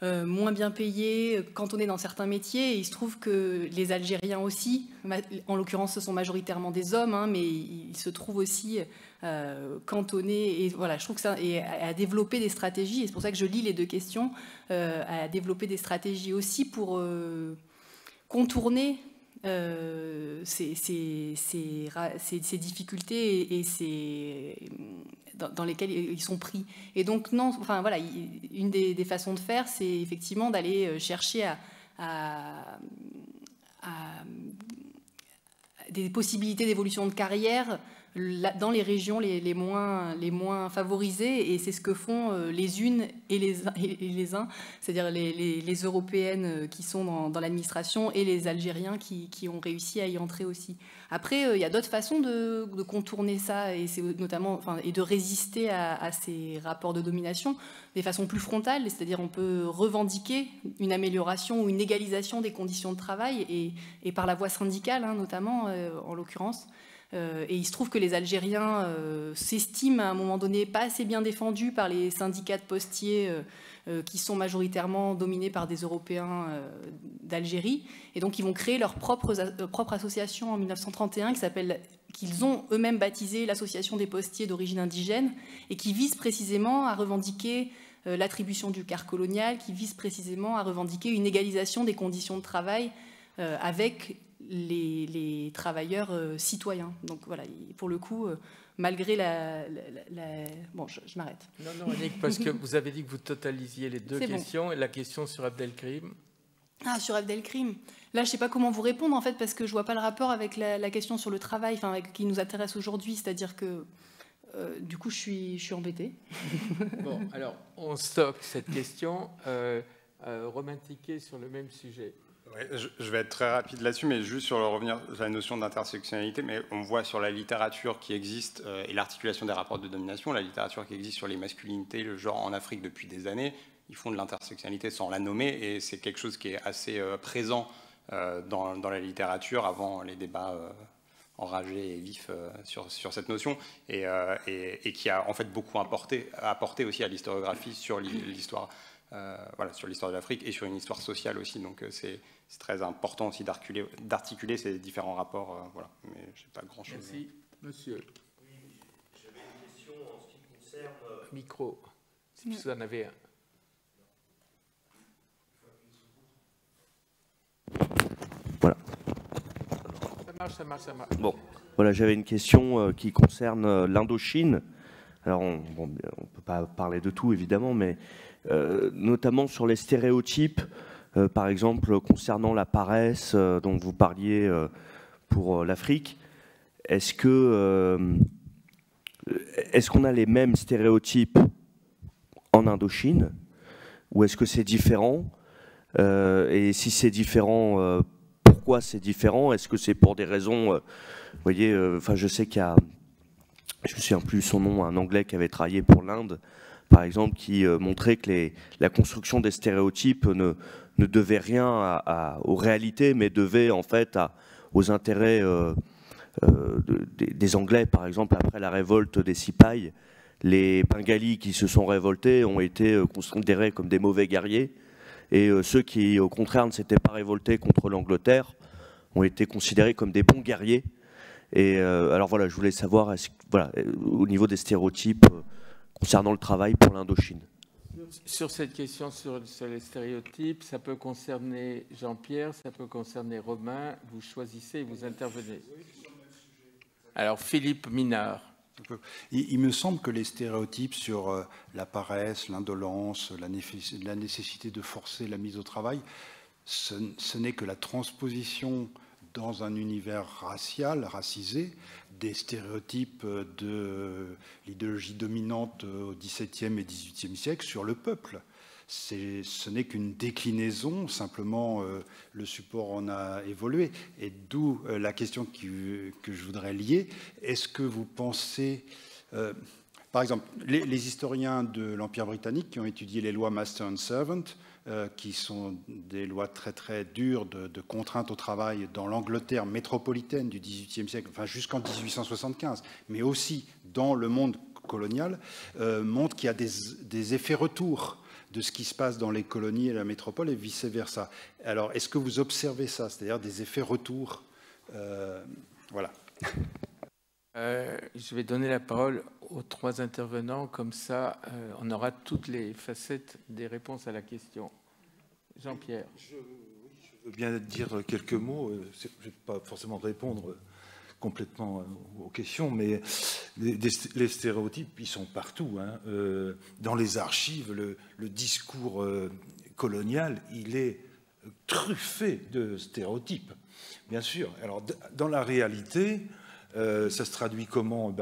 moins bien payées, cantonnées dans certains métiers. Et il se trouve que les Algériens aussi, en l'occurrence, ce sont majoritairement des hommes, hein, mais ils se trouvent aussi cantonnés. Et voilà, je trouve que ça, et à développer des stratégies, et c'est pour ça que je lis les deux questions, à développer des stratégies aussi pour contourner ces difficultés et dans lesquelles ils sont pris. Et donc, non, enfin, voilà, une des façons de faire, c'est effectivement d'aller chercher à des possibilités d'évolution de carrière dans les régions les moins favorisées, et c'est ce que font les unes et les uns, c'est-à-dire les Européennes qui sont dans l'administration et les Algériens qui ont réussi à y entrer aussi. Après, il y a d'autres façons de contourner ça, et c'est notamment, et de résister à ces rapports de domination des façons plus frontales, c'est-à-dire on peut revendiquer une amélioration ou une égalisation des conditions de travail, et par la voie syndicale, hein, notamment, en l'occurrence. Et il se trouve que les Algériens s'estiment à un moment donné pas assez bien défendus par les syndicats de postiers qui sont majoritairement dominés par des Européens d'Algérie. Et donc ils vont créer leur propre association en 1931 qu'ils ont eux-mêmes baptisée l'Association des postiers d'origine indigène, et qui vise précisément à revendiquer l'attribution du quart colonial, qui vise précisément à revendiquer une égalisation des conditions de travail avec les travailleurs citoyens. Donc voilà, pour le coup, malgré Bon, je m'arrête. Non, Annick, parce que vous avez dit que vous totalisiez les deux questions, bon. Et la question sur Abdelkrim. Ah, sur Abdelkrim. Là, je ne sais pas comment vous répondre, en fait, parce que je ne vois pas le rapport avec la question sur le travail, qui nous intéresse aujourd'hui. C'est-à-dire que, du coup, je suis embêtée. Bon, alors, on stocke cette question. Romain Tiquet sur le même sujet. Ouais, je vais être très rapide là-dessus, mais juste sur revenir sur la notion d'intersectionnalité, mais on voit sur la littérature qui existe et l'articulation des rapports de domination, la littérature qui existe sur les masculinités, le genre en Afrique depuis des années, ils font de l'intersectionnalité sans la nommer, et c'est quelque chose qui est assez présent dans la littérature avant les débats enragés et vifs sur cette notion, et qui a en fait beaucoup apporté aussi à l'historiographie sur l'histoire. Sur l'histoire de l'Afrique et sur une histoire sociale aussi. Donc c'est très important aussi d'articuler ces différents rapports. Mais je n'ai pas grand-chose. Merci. Monsieur. Oui, j'avais une question en ce qui concerne... Micro, si vous en avez un. Voilà. ça marche. Bon, voilà, j'avais une question qui concerne l'Indochine. Alors, on ne peut pas parler de tout, évidemment, mais notamment sur les stéréotypes, par exemple, concernant la paresse dont vous parliez pour l'Afrique. Est-ce qu'on a les mêmes stéréotypes en Indochine, ou est-ce que c'est différent? Et si c'est différent, pourquoi c'est différent? Est-ce que c'est pour des raisons, vous voyez, enfin, je sais qu'il y a, je ne me souviens plus son nom, un Anglais qui avait travaillé pour l'Inde, par exemple, qui montrait que la construction des stéréotypes ne devait rien aux réalités, mais devait en fait aux intérêts des Anglais, par exemple, après la révolte des Sipais. Les Bengalis qui se sont révoltés ont été considérés comme des mauvais guerriers, et ceux qui, au contraire, ne s'étaient pas révoltés contre l'Angleterre ont été considérés comme des bons guerriers. Et alors voilà, je voulais savoir, voilà, au niveau des stéréotypes concernant le travail pour l'Indochine. Sur cette question sur les stéréotypes, ça peut concerner Jean-Pierre, ça peut concerner Romain. Vous choisissez et vous intervenez. Alors, Philippe Minard. Il me semble que les stéréotypes sur la paresse, l'indolence, la nécessité de forcer la mise au travail, ce n'est que la transposition dans un univers racial, racisé, des stéréotypes de l'idéologie dominante au XVIIe et XVIIIe siècle sur le peuple. Ce n'est qu'une déclinaison, simplement le support en a évolué. Et d'où la question que je voudrais lier. Est-ce que vous pensez... par exemple, les historiens de l'Empire britannique qui ont étudié les lois Master and Servant, qui sont des lois très très dures de contrainte au travail dans l'Angleterre métropolitaine du XVIIIe siècle, enfin jusqu'en 1875, mais aussi dans le monde colonial, montrent qu'il y a des effets retours de ce qui se passe dans les colonies et la métropole et vice-versa. Alors, est-ce que vous observez ça, c'est-à-dire des effets retours Voilà. Je vais donner la parole aux trois intervenants, comme ça on aura toutes les facettes des réponses à la question. Jean-Pierre. Je veux bien dire quelques mots, je ne vais pas forcément répondre complètement aux questions, mais les stéréotypes, ils sont partout. Hein. Dans les archives, le discours colonial, il est truffé de stéréotypes, bien sûr. Alors, dans la réalité, ça se traduit comment?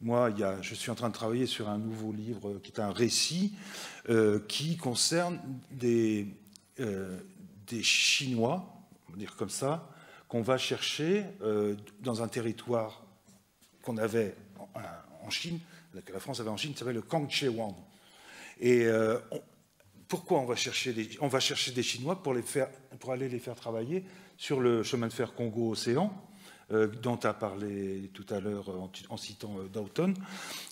Moi, je suis en train de travailler sur un nouveau livre qui est un récit qui concerne des Chinois, on va dire comme ça, qu'on va chercher dans un territoire qu'on avait en Chine, que la France avait en Chine, qui s'appelle le Kangchewang. Et pourquoi on va chercher des Chinois pour aller les faire travailler sur le chemin de fer Congo-Océan, dont tu as parlé tout à l'heure en citant Doughton,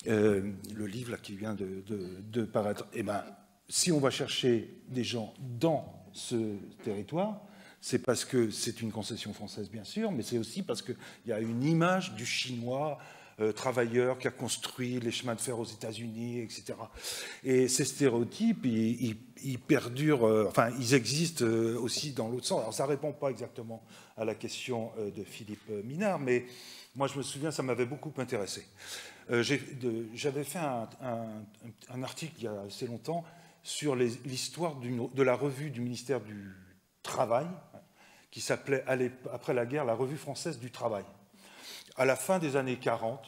le livre là, qui vient de paraître. Eh bien, si on va chercher des gens dans ce territoire, c'est parce que c'est une concession française, bien sûr, mais c'est aussi parce qu'il y a une image du Chinois travailleur qui a construit les chemins de fer aux États-Unis, etc. Et ces stéréotypes, ils perdurent, enfin, ils existent aussi dans l'autre sens. Alors, ça ne répond pas exactement à la question de Philippe Minard, mais moi, je me souviens, ça m'avait beaucoup intéressé. J'avais fait un article il y a assez longtemps sur l'histoire de la revue du ministère du Travail, qui s'appelait, après la guerre, la Revue française du travail. À la fin des années 40,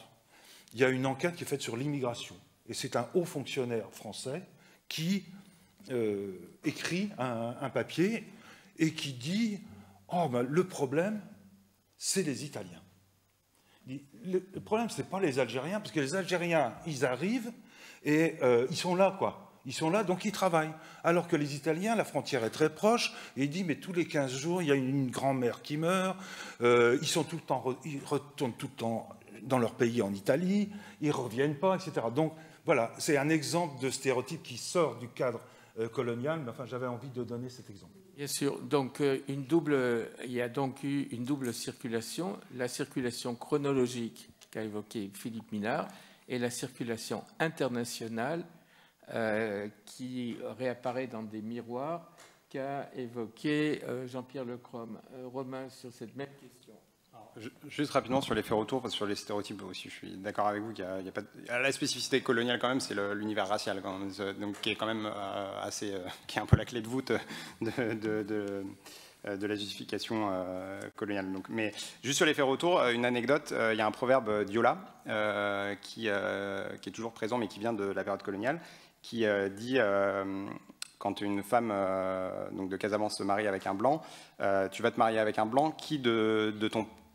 il y a une enquête qui est faite sur l'immigration. Et c'est un haut fonctionnaire français qui écrit un papier et qui dit « Oh, ben, le problème, c'est les Italiens. » Le problème, ce n'est pas les Algériens, parce que les Algériens, ils arrivent et ils sont là, quoi. Ils sont là, donc ils travaillent. Alors que les Italiens, la frontière est très proche, et il dit, mais tous les 15 jours, il y a une grand-mère qui meurt, ils retournent tout le temps dans leur pays en Italie, ils ne reviennent pas, etc. Donc voilà, c'est un exemple de stéréotype qui sort du cadre colonial, mais enfin, j'avais envie de donner cet exemple. Bien sûr, donc il y a donc eu une double circulation, la circulation chronologique qu'a évoquée Philippe Minard, et la circulation internationale qui réapparaît dans des miroirs qu'a évoqué Jean-Pierre Lecrom. Romain, sur cette même question. Alors, Juste rapidement sur l'effet retour, parce que sur les stéréotypes aussi, je suis d'accord avec vous qu'il y a pas la spécificité coloniale quand même, c'est l'univers racial quand même, donc qui est quand même qui est un peu la clé de voûte de la justification coloniale. Donc, mais juste sur l'effet retour, une anecdote, il y a un proverbe d'Yola qui est toujours présent, mais qui vient de la période coloniale, qui dit quand une femme donc de Casamance se marie avec un blanc, tu vas te marier avec un blanc qui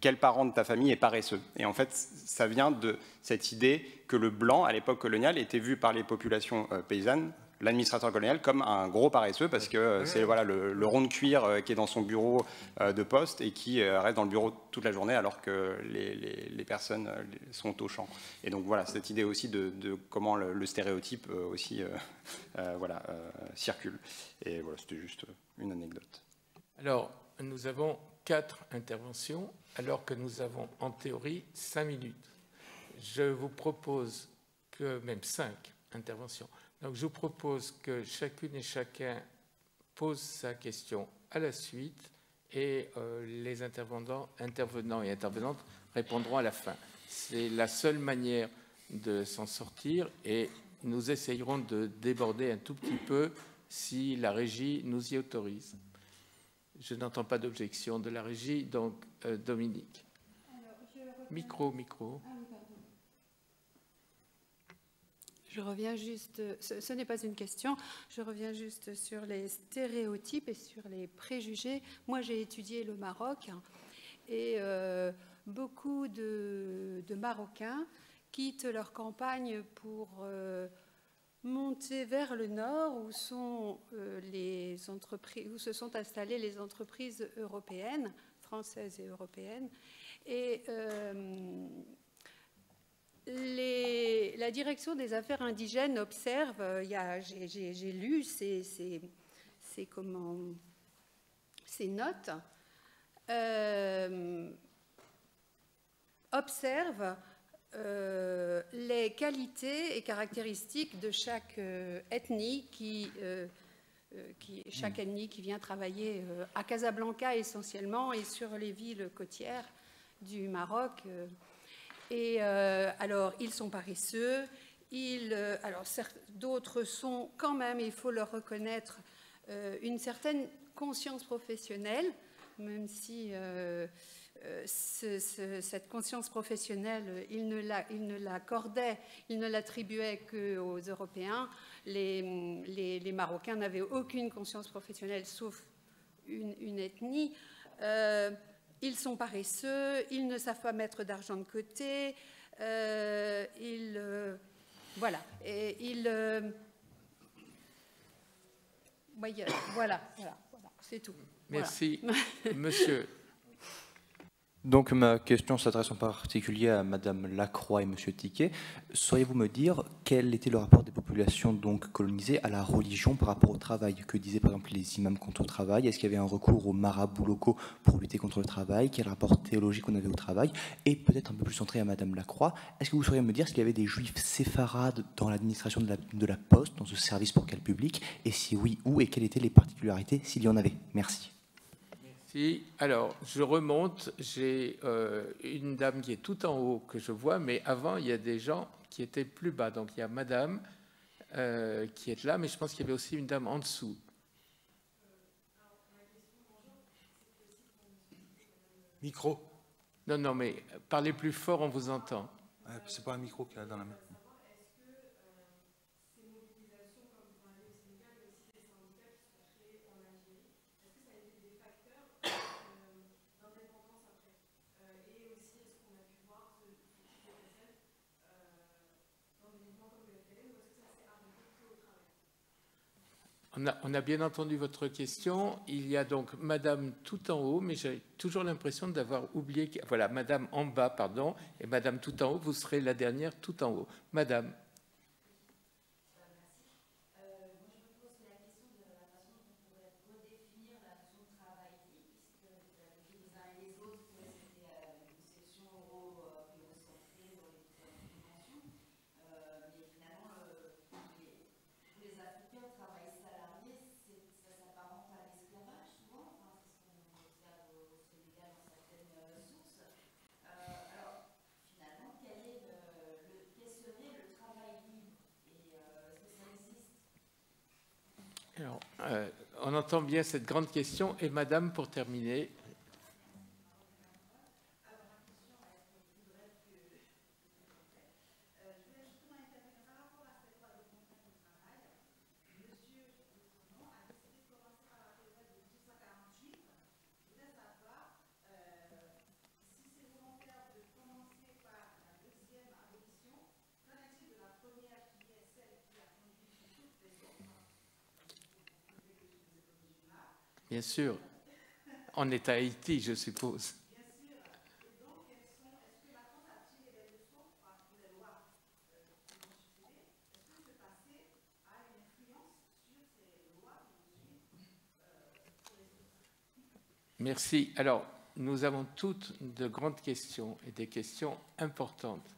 quel parent de ta famille est paresseux. Et en fait, ça vient de cette idée que le blanc, à l'époque coloniale, était vu par les populations paysannes, l'administrateur colonial, comme un gros paresseux, parce que c'est voilà, le rond de cuir qui est dans son bureau de poste et qui reste dans le bureau toute la journée alors que les personnes sont au champ. Et donc voilà, cette idée aussi de comment le stéréotype aussi circule. Et voilà, c'était juste une anecdote. Alors, nous avons 4 interventions, alors que nous avons en théorie 5 minutes. Je vous propose que, même 5 interventions, donc je vous propose que chacune et chacun pose sa question à la suite et les intervenants et intervenantes répondront à la fin. C'est la seule manière de s'en sortir et nous essayerons de déborder un tout petit peu si la régie nous y autorise. Je n'entends pas d'objection de la régie, donc Dominique. Micro. Je reviens juste, ce n'est pas une question, je reviens juste sur les stéréotypes et sur les préjugés. Moi, j'ai étudié le Maroc et beaucoup de Marocains quittent leur campagne pour monter vers le nord où se sont installées les entreprises européennes, françaises et européennes. Et la direction des affaires indigènes observe, j'ai lu ces notes, observe les qualités et caractéristiques de chaque ethnie chaque ethnie qui vient travailler à Casablanca essentiellement et sur les villes côtières du Maroc. Et alors, ils sont paresseux. Alors, d'autres sont quand même, il faut leur reconnaître, une certaine conscience professionnelle, même si cette conscience professionnelle, ils ne l'accordaient, ils ne l'attribuaient qu'aux Européens. Les Marocains n'avaient aucune conscience professionnelle, sauf une ethnie. Ils sont paresseux, ils ne savent pas mettre d'argent de côté, voilà. Voilà, c'est tout. Merci. Voilà. Monsieur. Donc ma question s'adresse en particulier à Madame Lacroix et Monsieur Tiquet. Sauriez-vous me dire quel était le rapport des populations donc colonisées à la religion par rapport au travail? Que disaient par exemple les imams contre le travail? Est-ce qu'il y avait un recours aux marabouts locaux pour lutter contre le travail? Quel rapport théologique on avait au travail? Et peut-être un peu plus centré à Madame Lacroix, est-ce que vous sauriez me dire s'il y avait des juifs séfarades dans l'administration de la Poste, dans ce service pour quel public? Et si oui, où et quelles étaient les particularités s'il y en avait? Merci. Alors, je remonte, j'ai une dame qui est tout en haut que je vois, mais avant, il y a des gens qui étaient plus bas. Donc, il y a Madame qui est là, mais je pense qu'il y avait aussi une dame en dessous. Micro. Non, mais parlez plus fort, on vous entend. C'est pas un micro qu'il a dans la main. On a bien entendu votre question. Il y a donc Madame tout en haut, mais j'ai toujours l'impression d'avoir oublié... Voilà, Madame en bas, pardon, et Madame tout en haut, vous serez la dernière tout en haut. Madame. On entend bien cette grande question. Et Madame, pour terminer. Bien sûr. On est à Haïti, je suppose. Merci. Alors, nous avons toutes de grandes questions et des questions importantes.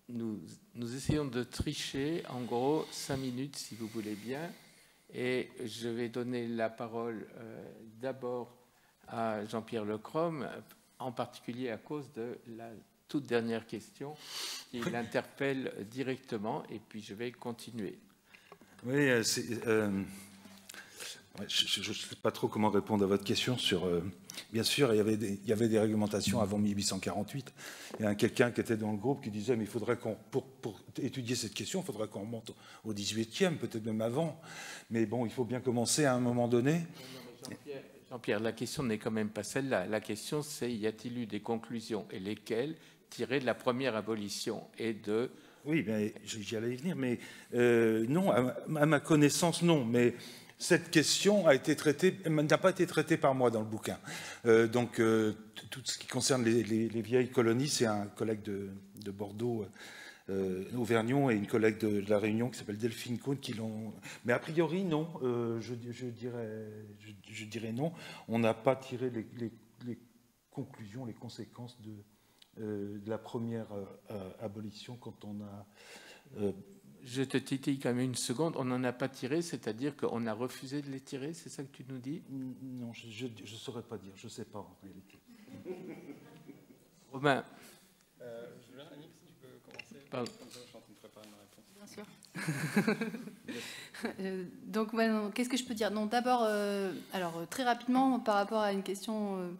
Nous essayons de tricher, en gros, 5 minutes, si vous voulez bien. Et je vais donner la parole d'abord à Jean-Pierre Lecrom, en particulier à cause de la toute dernière question qui l'interpelle directement, et puis je vais continuer. Oui, je ne sais pas trop comment répondre à votre question sur... bien sûr, il y avait des réglementations avant 1848. Il y a quelqu'un qui était dans le groupe qui disait, mais il faudrait pour étudier cette question, il faudrait qu'on remonte au 18e, peut-être même avant. Mais bon, il faut bien commencer à un moment donné. Jean-Pierre, la question n'est quand même pas celle-là. La question, c'est y a-t-il eu des conclusions, et lesquelles, tirées de la première abolition et de... Oui, bien, j'y allais y venir, mais non, à ma connaissance, non. Mais cette question n'a pas été traitée par moi dans le bouquin. Donc, tout ce qui concerne les vieilles colonies, c'est un collègue de Bordeaux, Auvergnat, et une collègue de la Réunion qui s'appelle Delphine Cohn qui l'ont... Mais a priori, non. Je dirais non. On n'a pas tiré les conclusions, les conséquences de la première abolition quand on a... Je te titille quand même une seconde. On n'en a pas tiré, c'est-à-dire qu'on a refusé de les tirer, c'est ça que tu nous dis? Non, je ne saurais pas dire. Je ne sais pas en réalité. Romain. Annick, si tu peux commencer. Pardon. Comme ça, je suis en train de préparer ma réponse. Bien sûr. Donc, ouais, qu'est-ce que je peux dire? Non, d'abord, alors très rapidement, par rapport à une question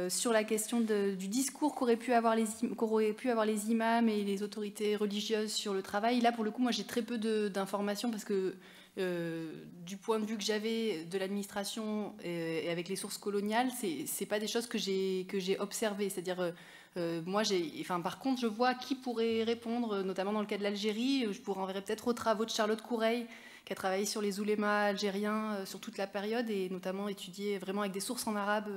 sur la question du discours qu'auraient pu avoir les imams et les autorités religieuses sur le travail. Là, pour le coup, moi, j'ai très peu d'informations parce que du point de vue que j'avais de l'administration et avec les sources coloniales, c'est pas des choses que j'ai observées. C'est-à-dire, par contre, je vois qui pourrait répondre, notamment dans le cas de l'Algérie. Je vous renverrai peut-être aux travaux de Charlotte Coureil, qui a travaillé sur les oulémas algériens sur toute la période et notamment étudié vraiment avec des sources en arabe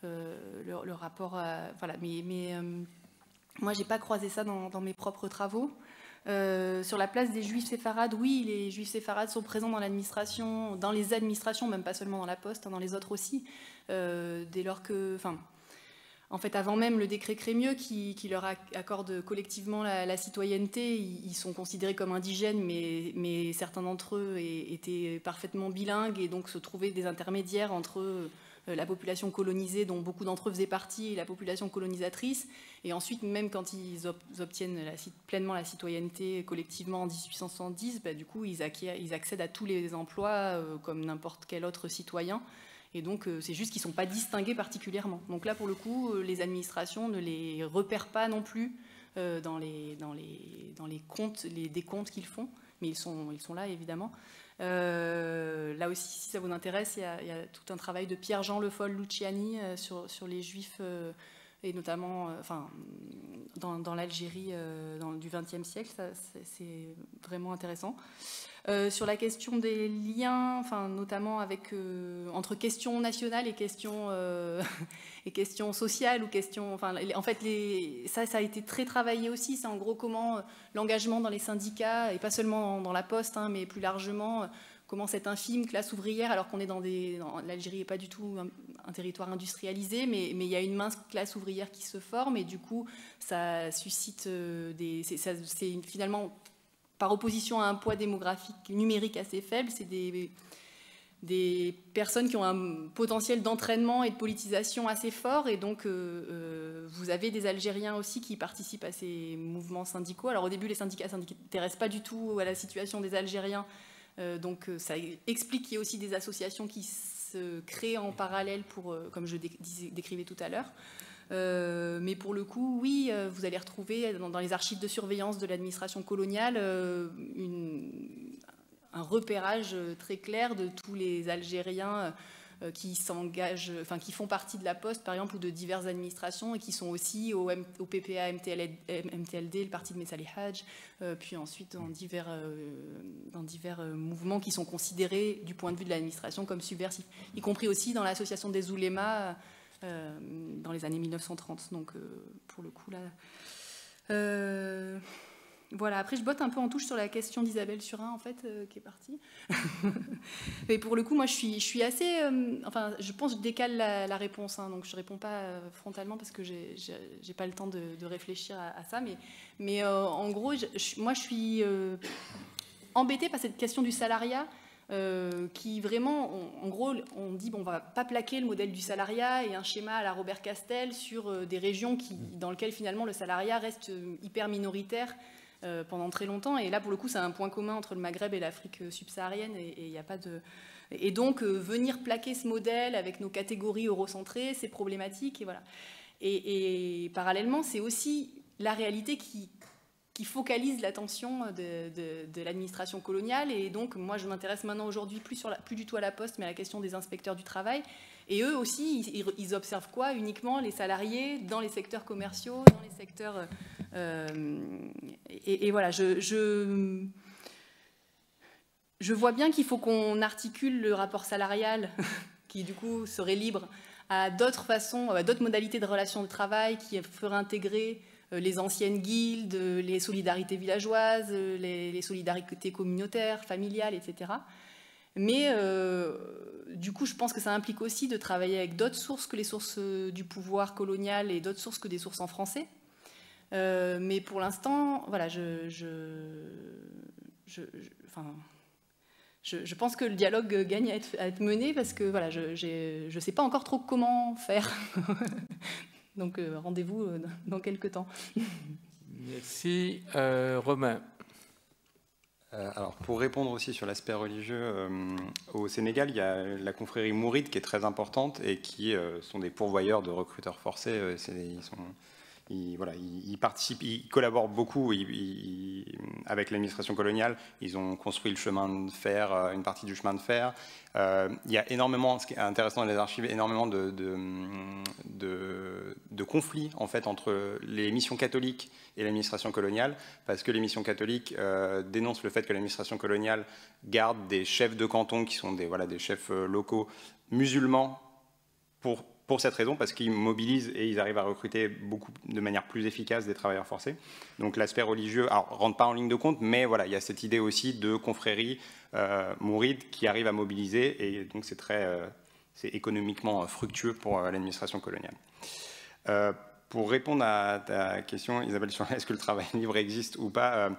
le rapport à... Voilà, mais moi, j'ai pas croisé ça dans mes propres travaux. Sur la place des juifs séfarades, oui, les juifs séfarades sont présents dans l'administration, dans les administrations, même pas seulement dans la Poste, dans les autres aussi, dès lors que... En fait, avant même le décret Crémieux qui leur accorde collectivement la citoyenneté, ils sont considérés comme indigènes, mais certains d'entre eux étaient parfaitement bilingues et donc se trouvaient des intermédiaires entre la population colonisée, dont beaucoup d'entre eux faisaient partie, et la population colonisatrice. Et ensuite, même quand ils obtiennent pleinement la citoyenneté collectivement en 1870, du coup, ils accèdent à tous les emplois comme n'importe quel autre citoyen. Et donc, c'est juste qu'ils ne sont pas distingués particulièrement. Donc là, pour le coup, les administrations ne les repèrent pas non plus dans les comptes, les décomptes qu'ils font. Mais ils sont là, évidemment. Là aussi, si ça vous intéresse, il y a tout un travail de Pierre-Jean Le Foll-Luciani sur les Juifs, et notamment dans l'Algérie du XXe siècle. C'est vraiment intéressant. Sur la question des liens, notamment entre questions nationales et questions sociales ou questions, en fait, ça a été très travaillé aussi. C'est en gros comment l'engagement dans les syndicats et pas seulement dans la Poste, mais plus largement comment cette infime classe ouvrière, alors qu'on est l'Algérie n'est pas du tout un territoire industrialisé, mais il y a une mince classe ouvrière qui se forme et du coup ça suscite c'est finalement par opposition à un poids démographique numérique assez faible, c'est des personnes qui ont un potentiel d'entraînement et de politisation assez fort. Et donc, vous avez des Algériens aussi qui participent à ces mouvements syndicaux. Alors, au début, les syndicats ne s'intéressent pas du tout à la situation des Algériens Donc ça explique qu'il y a aussi des associations qui se créent en parallèle pour, comme je décrivais tout à l'heure. Mais pour le coup, oui, vous allez retrouver dans les archives de surveillance de l'administration coloniale un repérage très clair de tous les Algériens qui s'engagent, enfin qui font partie de la Poste, par exemple, ou de diverses administrations et qui sont aussi au PPA, MTLD, le parti de Messali Hadj, puis ensuite dans divers mouvements qui sont considérés du point de vue de l'administration comme subversifs, y compris aussi dans l'association des oulémas dans les années 1930. Donc pour le coup là... Voilà, après je botte un peu en touche sur la question d'Isabelle Surin en fait, qui est partie. Mais pour le coup, moi je suis assez... enfin, je pense que je décale la réponse, hein, donc je ne réponds pas frontalement parce que j'ai pas le temps de réfléchir à ça. Mais en gros, moi je suis embêtée par cette question du salariat qui vraiment, en gros, on dit bon, on ne va pas plaquer le modèle du salariat et un schéma à la Robert Castel sur des régions dans lesquelles finalement le salariat reste hyper minoritaire pendant très longtemps. Et là, pour le coup, c'est un point commun entre le Maghreb et l'Afrique subsaharienne. Et il n'y a pas de... Et donc, venir plaquer ce modèle avec nos catégories eurocentrées, c'est problématique. Et voilà. Et parallèlement, c'est aussi la réalité qui focalise l'attention de l'administration coloniale. Et donc, moi, je m'intéresse maintenant aujourd'hui plus du tout à la Poste, mais à la question des inspecteurs du travail. Et eux aussi, ils observent quoi? Uniquement les salariés dans les secteurs commerciaux, dans les secteurs... et voilà, je vois bien qu'il faut qu'on articule le rapport salarial, qui du coup serait libre, à d'autres façons, à d'autres modalités de relations de travail, qui feraient intégrer les anciennes guildes, les solidarités villageoises, les solidarités communautaires, familiales, etc. Mais du coup, je pense que ça implique aussi de travailler avec d'autres sources que les sources du pouvoir colonial et d'autres sources que des sources en français. Mais pour l'instant, voilà, je pense que le dialogue gagne à être mené parce que voilà, je ne sais pas encore trop comment faire. Donc rendez-vous dans quelques temps. Merci. Romain. Alors, pour répondre aussi sur l'aspect religieux, au Sénégal, il y a la confrérie mouride qui est très importante et qui sont des pourvoyeurs de recruteurs forcés. Ils participent, ils collaborent beaucoup avec l'administration coloniale. Ils ont construit le chemin de fer, une partie du chemin de fer. Il y a énormément, ce qui est intéressant dans les archives, énormément de conflits en fait entre les missions catholiques et l'administration coloniale, parce que les missions catholiques dénoncent le fait que l'administration coloniale garde des chefs de canton qui sont des chefs locaux musulmans pour cette raison, parce qu'ils mobilisent et ils arrivent à recruter de manière plus efficace des travailleurs forcés. Donc l'aspect religieux ne rentre pas en ligne de compte, mais voilà, il y a cette idée aussi de confrérie mouride qui arrive à mobiliser, et donc c'est économiquement fructueux pour l'administration coloniale. Pour répondre à ta question, Isabelle, sur est-ce que le travail libre existe ou pas,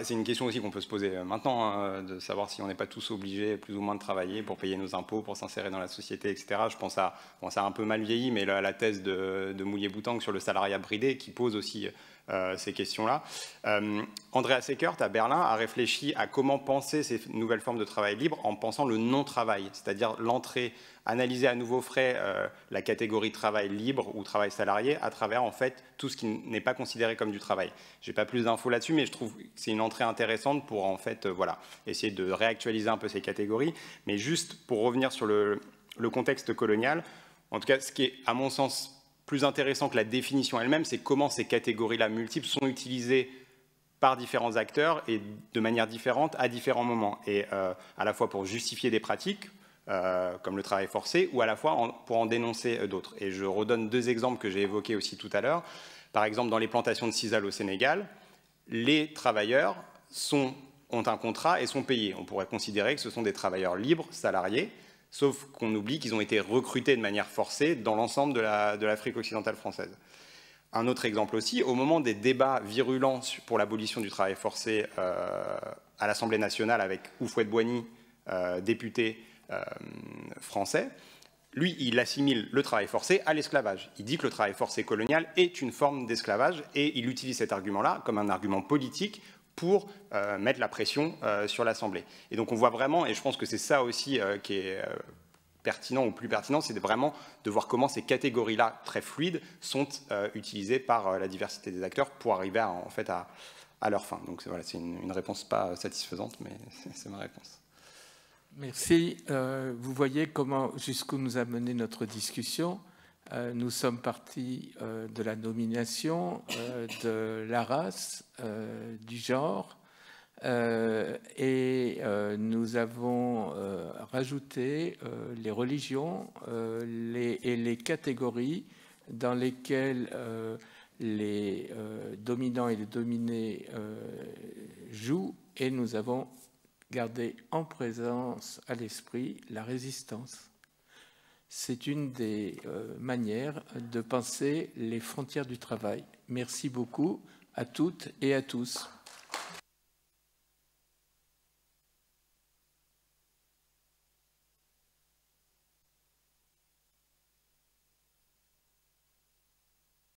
c'est une question aussi qu'on peut se poser maintenant, hein, de savoir si on n'est pas tous obligés plus ou moins de travailler pour payer nos impôts, pour s'insérer dans la société, etc. Je pense ça a un peu mal vieilli, mais la thèse de Moulier-Boutang sur le salariat bridé qui pose aussi ces questions-là. Andreas Eckert, à Berlin, a réfléchi à comment penser ces nouvelles formes de travail libre en pensant le non-travail, c'est-à-dire l'entrée, analyser à nouveau frais la catégorie travail libre ou travail salarié à travers en fait tout ce qui n'est pas considéré comme du travail. Je n'ai pas plus d'infos là-dessus, mais je trouve que c'est une entrée intéressante pour en fait essayer de réactualiser un peu ces catégories. Mais juste pour revenir sur le contexte colonial, en tout cas, ce qui est à mon sens plus intéressant que la définition elle-même, c'est comment ces catégories-là multiples sont utilisées par différents acteurs et de manière différente à différents moments, et à la fois pour justifier des pratiques, comme le travail forcé, ou à la fois pour en dénoncer d'autres. Et je redonne deux exemples que j'ai évoqués aussi tout à l'heure. Par exemple, dans les plantations de sisal au Sénégal, les travailleurs ont un contrat et sont payés. On pourrait considérer que ce sont des travailleurs libres, salariés, sauf qu'on oublie qu'ils ont été recrutés de manière forcée dans l'ensemble de l'Afrique occidentale française. Un autre exemple aussi, au moment des débats virulents pour l'abolition du travail forcé à l'Assemblée nationale avec Houphouët-Boigny, député français, lui, il assimile le travail forcé à l'esclavage. Il dit que le travail forcé colonial est une forme d'esclavage et il utilise cet argument-là comme un argument politique pour mettre la pression sur l'Assemblée. Et donc on voit vraiment, et je pense que c'est ça aussi qui est pertinent ou plus pertinent, c'est vraiment de voir comment ces catégories-là très fluides sont utilisées par la diversité des acteurs pour arriver en fait à leur fin. Donc voilà, c'est une réponse pas satisfaisante, mais c'est ma réponse. Merci. Vous voyez jusqu'où nous a mené notre discussion. Nous sommes partis de la nomination, de la race, du genre, et nous avons rajouté les religions et les catégories dans lesquelles les dominants et les dominés jouent, et nous avons gardé en présence à l'esprit la résistance. C'est une des manières de penser les frontières du travail. Merci beaucoup à toutes et à tous.